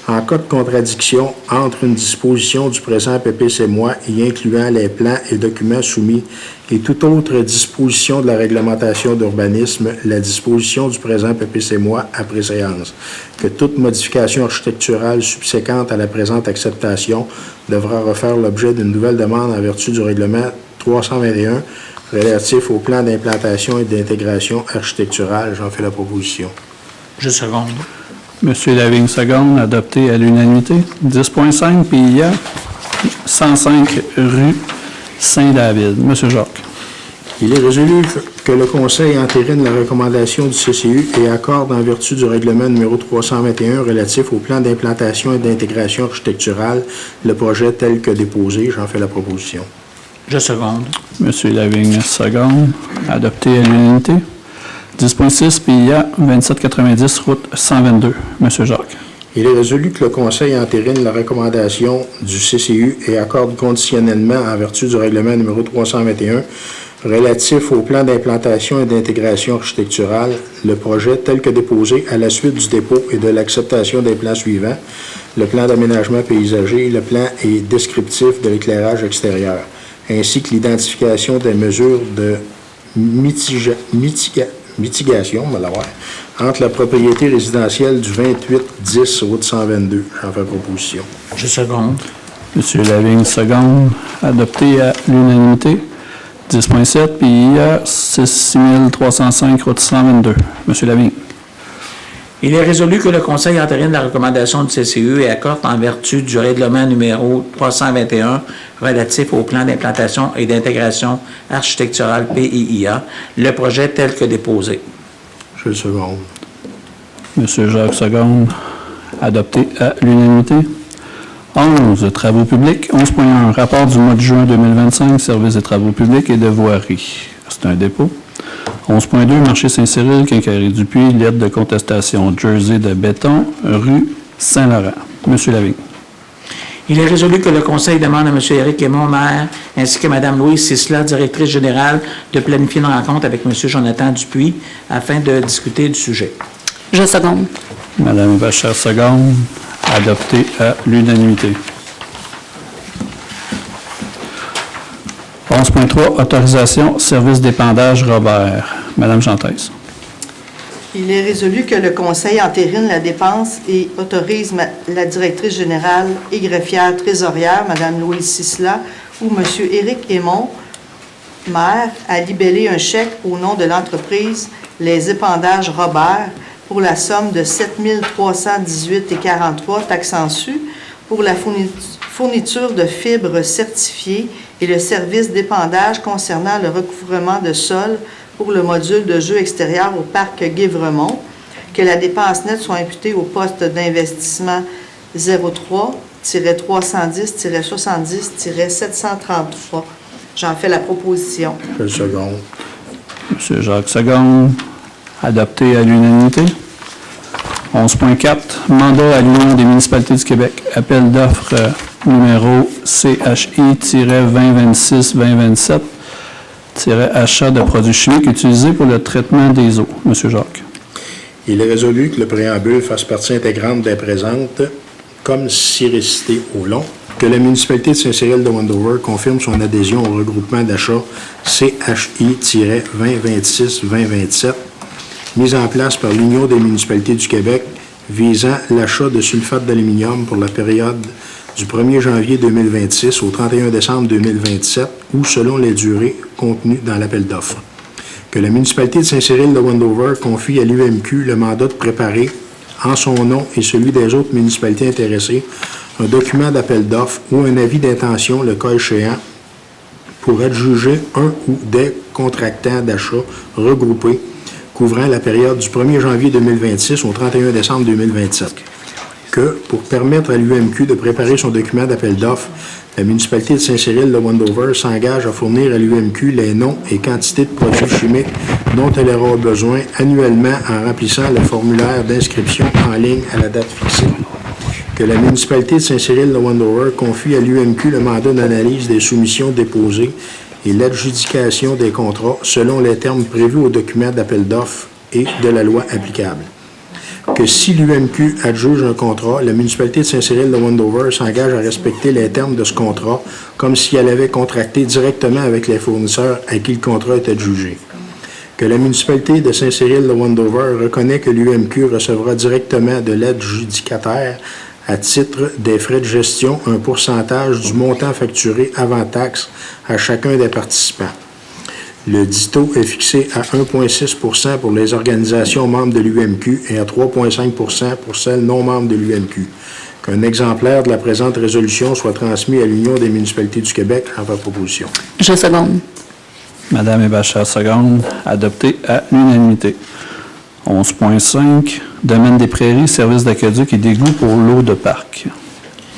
En cas de contradiction entre une disposition du présent PPC-MOI y incluant les plans et documents soumis et toute autre disposition de la réglementation d'urbanisme, la disposition du présent PPC-MOI a préséance, que toute modification architecturale subséquente à la présente acceptation devra refaire l'objet d'une nouvelle demande en vertu du règlement 321 relatif au plan d'implantation et d'intégration architecturale. J'en fais la proposition. Je seconde. Monsieur Lavigne, seconde, adopté à l'unanimité. 10.5, PIA 105 rue Saint-David. Monsieur Jacques. Il est résolu que le Conseil entérine la recommandation du CCU et accorde en vertu du règlement numéro 321 relatif au plan d'implantation et d'intégration architecturale le projet tel que déposé. J'en fais la proposition. Je seconde. Monsieur Lavigne, seconde, adopté à l'unanimité. 10.6, PIA 2790, route 122. Monsieur Jacques. Il est résolu que le Conseil entérine la recommandation du CCU et accorde conditionnellement, en vertu du règlement numéro 321, relatif au plan d'implantation et d'intégration architecturale, le projet tel que déposé à la suite du dépôt et de l'acceptation des plans suivants, le plan d'aménagement paysager, le plan et descriptif de l'éclairage extérieur, ainsi que l'identification des mesures de mitigation, entre la propriété résidentielle du 2810 route 122. J'en fais proposition. Je seconde. Monsieur Lavigne, seconde, adopté à l'unanimité. 10.7, PIA 6305 route 122. Monsieur Lavigne. Il est résolu que le Conseil entérine la recommandation du CCU et accorde en vertu du règlement numéro 321 relatif au plan d'implantation et d'intégration architecturale PIIA, le projet tel que déposé. Je le seconde. Monsieur Jacques, seconde, adopté à l'unanimité. 11, travaux publics. 11.1, rapport du mois de juin 2025, services des travaux publics et de voirie. C'est un dépôt. 11.2, marché Saint-Cyril, Quincaillerie du Puy, lettre de contestation, jersey de béton, rue Saint-Laurent. Monsieur Lavigne. Il est résolu que le Conseil demande à M. Éric Aymon, maire, ainsi que Mme Louise Sisla, directrice générale, de planifier une rencontre avec M. Jonathan Dupuis afin de discuter du sujet. Je seconde. Madame Bachar seconde. Adopté à l'unanimité. 11.3, autorisation, service d'épandage Robert. Madame Jantaise. Il est résolu que le Conseil entérine la dépense et autorise la directrice générale et greffière trésorière, Mme Louise Sisla, ou M. Éric Aymon, maire, à libeller un chèque au nom de l'entreprise Les Épandages Robert pour la somme de 7 318,43 taxant su pour la fourniture de fibres certifiées et le service d'épandage concernant le recouvrement de sol pour le module de jeu extérieur au parc Guévremont, que la dépense nette soit imputée au poste d'investissement 03-310-70-733. J'en fais la proposition. Je le seconde. M. Jacques seconde. Adopté à l'unanimité. 11.4, mandat à l'Union des municipalités du Québec. Appel d'offres numéro CHI-2026-2027. Achat de produits chimiques utilisés pour le traitement des eaux. Monsieur Jacques. Il est résolu que le préambule fasse partie intégrante des présentes, comme si récité au long, que la municipalité de Saint-Cyril de Wendover confirme son adhésion au regroupement d'achat CHI-2026-2027, mis en place par l'Union des municipalités du Québec, visant l'achat de sulfate d'aluminium pour la période du 1er janvier 2026 au 31 décembre 2027 ou selon les durées contenues dans l'appel d'offres. Que la municipalité de Saint-Cyril de Wendover confie à l'UMQ le mandat de préparer, en son nom et celui des autres municipalités intéressées, un document d'appel d'offres ou un avis d'intention, le cas échéant, pour adjuger un ou des contractants d'achat regroupés couvrant la période du 1er janvier 2026 au 31 décembre 2027. Que, pour permettre à l'UMQ de préparer son document d'appel d'offres, la municipalité de Saint-Cyril de Wendover s'engage à fournir à l'UMQ les noms et quantités de produits chimiques dont elle aura besoin annuellement en remplissant le formulaire d'inscription en ligne à la date fixée. Que la municipalité de Saint-Cyril de Wendover confie à l'UMQ le mandat d'analyse des soumissions déposées et l'adjudication des contrats selon les termes prévus au document d'appel d'offres et de la loi applicable. Que si l'UMQ adjuge un contrat, la municipalité de Saint-Cyril de Wendover s'engage à respecter les termes de ce contrat comme si elle avait contracté directement avec les fournisseurs à qui le contrat est adjugé. Que la municipalité de Saint-Cyril de Wendover reconnaît que l'UMQ recevra directement de l'adjudicataire à titre des frais de gestion un pourcentage du montant facturé avant taxe à chacun des participants. Le dit taux est fixé à 1,6 % pour les organisations membres de l'UMQ et à 3,5 % pour celles non membres de l'UMQ. Qu'un exemplaire de la présente résolution soit transmis à l'Union des municipalités du Québec en votre proposition. Je seconde. Madame Bachar seconde. Adopté à l'unanimité. 11.5, domaine des prairies, service d'aqueduc et d'égout pour l'eau de parc.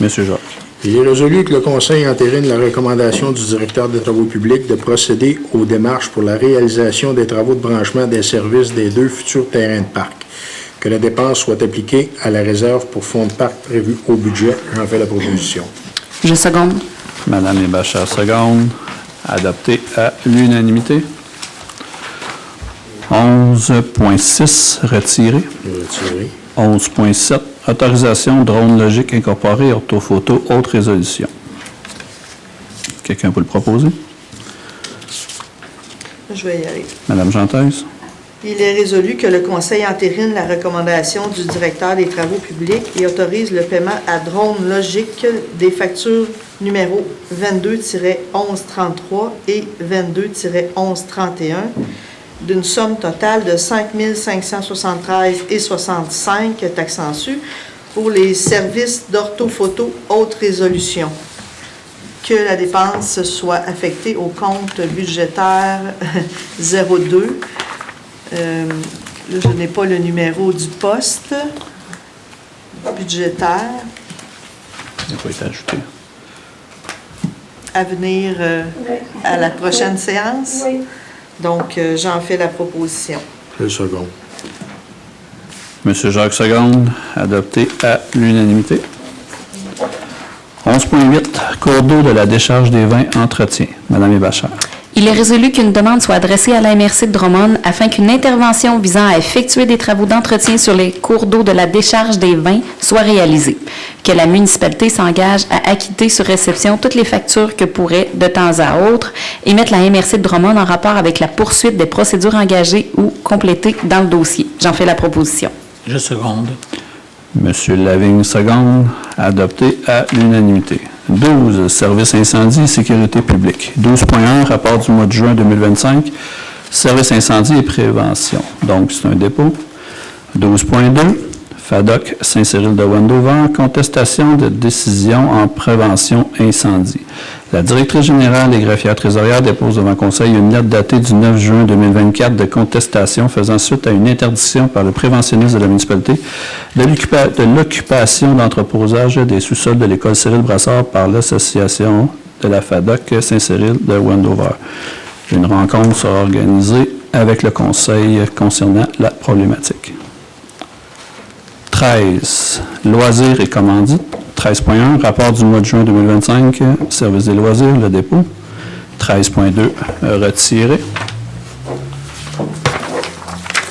Monsieur Jacques. Il est résolu que le Conseil entérine la recommandation du directeur des Travaux publics de procéder aux démarches pour la réalisation des travaux de branchement des services des 2 futurs terrains de parc. Que la dépense soit appliquée à la réserve pour fonds de parc prévu au budget. J'en fais la proposition. Je seconde. Madame Bachar seconde. Adopté à l'unanimité. 11.6, retiré. Retiré. 11.7, autorisation drone logique incorporé, orthophoto, haute résolution. Quelqu'un peut le proposer? Je vais y aller. Madame Jantaise. Il est résolu que le Conseil entérine la recommandation du directeur des Travaux publics et autorise le paiement à drone logique des factures numéro 22-1133 et 22-1131 d'une somme totale de 5 573,65 taxant su pour les services d'orthophoto haute résolution. Que la dépense soit affectée au compte budgétaire 02. Là, je n'ai pas le numéro du poste budgétaire. Il n'a pas été ajouté. À venir à la prochaine séance. Oui. Donc, j'en fais la proposition. Le second. Monsieur Jacques seconde, adopté à l'unanimité. 11.8, cours d'eau de la décharge des vins, entretien. Madame Hébachar. Il est résolu qu'une demande soit adressée à la MRC de Drummond afin qu'une intervention visant à effectuer des travaux d'entretien sur les cours d'eau de la décharge des vins soit réalisée. Que la municipalité s'engage à acquitter sur réception toutes les factures que pourrait, de temps à autre, émettre la MRC de Drummond en rapport avec la poursuite des procédures engagées ou complétées dans le dossier. J'en fais la proposition. Je seconde. Monsieur Lavigne, seconde. Adopté à l'unanimité. 12, service incendie et sécurité publique. 12.1, rapport du mois de juin 2025, service incendie et prévention. Donc, c'est un dépôt. 12.2, FADOC Saint-Cyril de Wendover, contestation de décision en prévention incendie. La directrice générale et greffière trésorière dépose devant le Conseil une lettre datée du 9 juin 2024 de contestation faisant suite à une interdiction par le préventionniste de la municipalité de l'occupation d'entreposage des sous-sols de l'école Cyril Brassard par l'association de la FADOC Saint-Cyril de Wendover. Une rencontre sera organisée avec le Conseil concernant la problématique. 13, loisirs et commandites. 13.1, rapport du mois de juin 2025, service des loisirs, le dépôt. 13.2, retiré.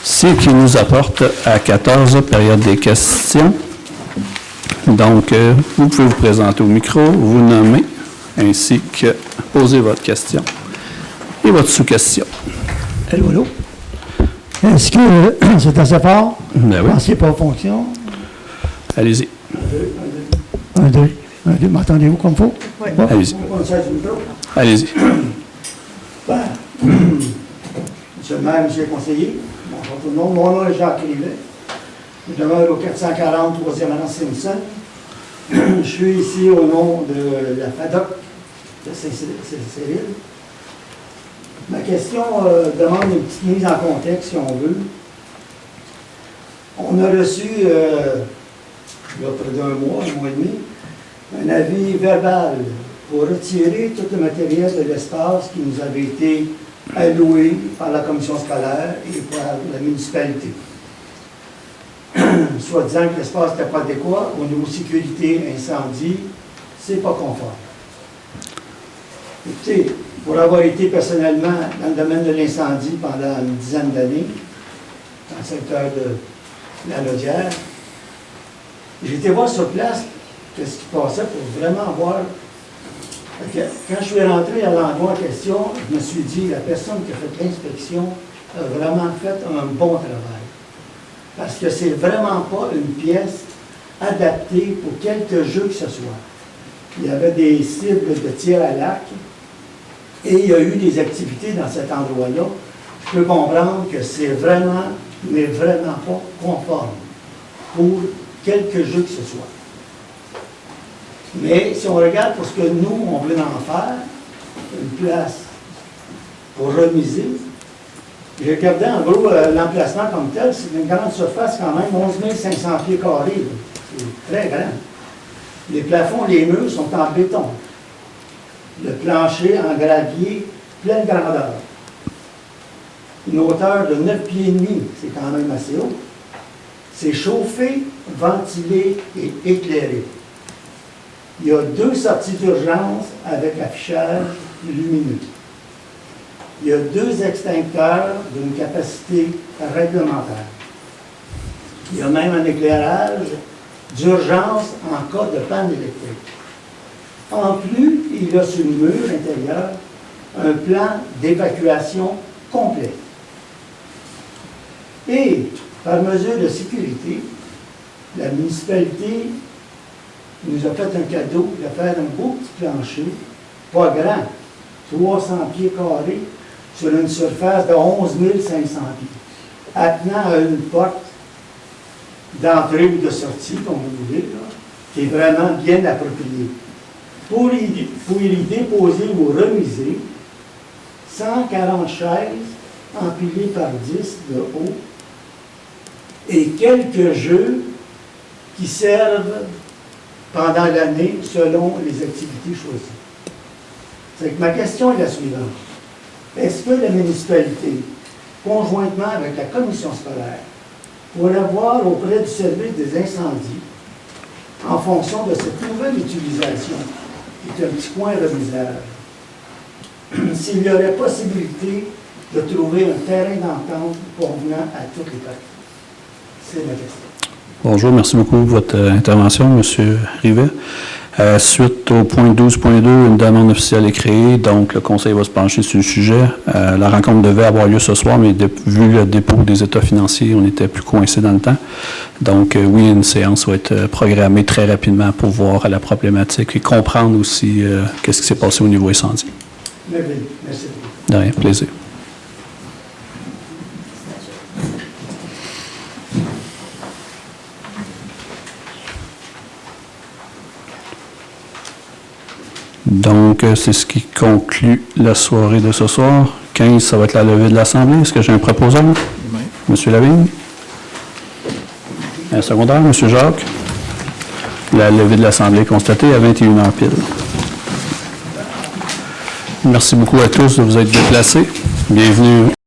Ce qui nous apporte à 14, période des questions. Donc, vous pouvez vous présenter au micro, vous nommer, ainsi que poser votre question et votre sous-question. Allô, allô? Est-ce que c'est assez fort? Ben oui. C'est pas en fonction? Allez-y. Un, deux. M'entendez-vous comme il faut? Oui. Bon. Allez-y. On sait du micro? Allez-y. Ben, monsieur le maire, monsieur le conseiller, bonjour tout le monde. Mon nom est Jacques Rivet. Je demeure au 440 3e Allant Simpson. Je suis ici au nom de la FADOC de Saint-Cyril. Ma question demande une petite mise en contexte, si on veut. On a reçu, il y a près d'un mois et demi, un avis verbal pour retirer tout le matériel de l'espace qui nous avait été alloué par la commission scolaire et par la municipalité. Soit disant que l'espace n'était pas adéquat, au niveau sécurité, incendie, c'est pas conforme. Écoutez, pour avoir été personnellement dans le domaine de l'incendie pendant une dizaine d'années, dans le secteur de la Laudière, j'ai été voir sur place ce qui passait pour vraiment voir. Quand je suis rentré à l'endroit en question, je me suis dit, la personne qui a fait l'inspection a vraiment fait un bon travail. Parce que c'est vraiment pas une pièce adaptée pour quelque jeu que ce soit. Il y avait des cibles de tir à l'arc et il y a eu des activités dans cet endroit-là. Je peux comprendre que c'est vraiment, mais vraiment pas conforme pour quelque jeu que ce soit. Mais si on regarde pour ce que nous, on veut en faire, une place pour remiser, j'ai regardé en gros l'emplacement comme tel, c'est une grande surface quand même, 11 500 pieds carrés. C'est très grand. Les plafonds, les murs sont en béton. Le plancher en gravier, pleine grandeur. Une hauteur de 9 pieds et demi, c'est quand même assez haut. C'est chauffé, ventilé et éclairé. Il y a 2 sorties d'urgence avec affichage lumineux. Il y a 2 extincteurs d'une capacité réglementaire. Il y a même un éclairage d'urgence en cas de panne électrique. En plus, il y a sur le mur intérieur un plan d'évacuation complet. Et, par mesure de sécurité, la municipalité nous a fait un cadeau de faire un beau petit plancher, pas grand, 300 pieds carrés, sur une surface de 11 500 pieds, attenant à une porte d'entrée ou de sortie, comme vous voulez, là, qui est vraiment bien appropriée. Pour y déposer ou remiser 140 chaises empilées par 10 de haut et quelques jeux qui servent pendant l'année selon les activités choisies. C'est que ma question est la suivante. Est-ce que la municipalité, conjointement avec la commission scolaire, pourrait voir auprès du service des incendies en fonction de cette nouvelle utilisation, qui est un petit coin remisable. S'il y aurait possibilité de trouver un terrain d'entente convenant à toutes les parties. C'est ma question. Bonjour, merci beaucoup pour votre intervention, M. Rivet. Suite au point 12.2, une demande officielle est créée, donc le Conseil va se pencher sur le sujet. La rencontre devait avoir lieu ce soir, mais vu le dépôt des états financiers, on était plus coincé dans le temps. Donc oui, une séance va être programmée très rapidement pour voir la problématique et comprendre aussi qu'est-ce qui s'est passé au niveau incendie. Merveilleux. Merci. De rien, plaisir. Donc, c'est ce qui conclut la soirée de ce soir. 15, ça va être la levée de l'Assemblée. Est-ce que j'ai un proposeur? Oui. M. Lavigne? Un secondaire, M. Jacques? La levée de l'Assemblée est constatée à 21h pile. Merci beaucoup à tous de vous être déplacés. Bienvenue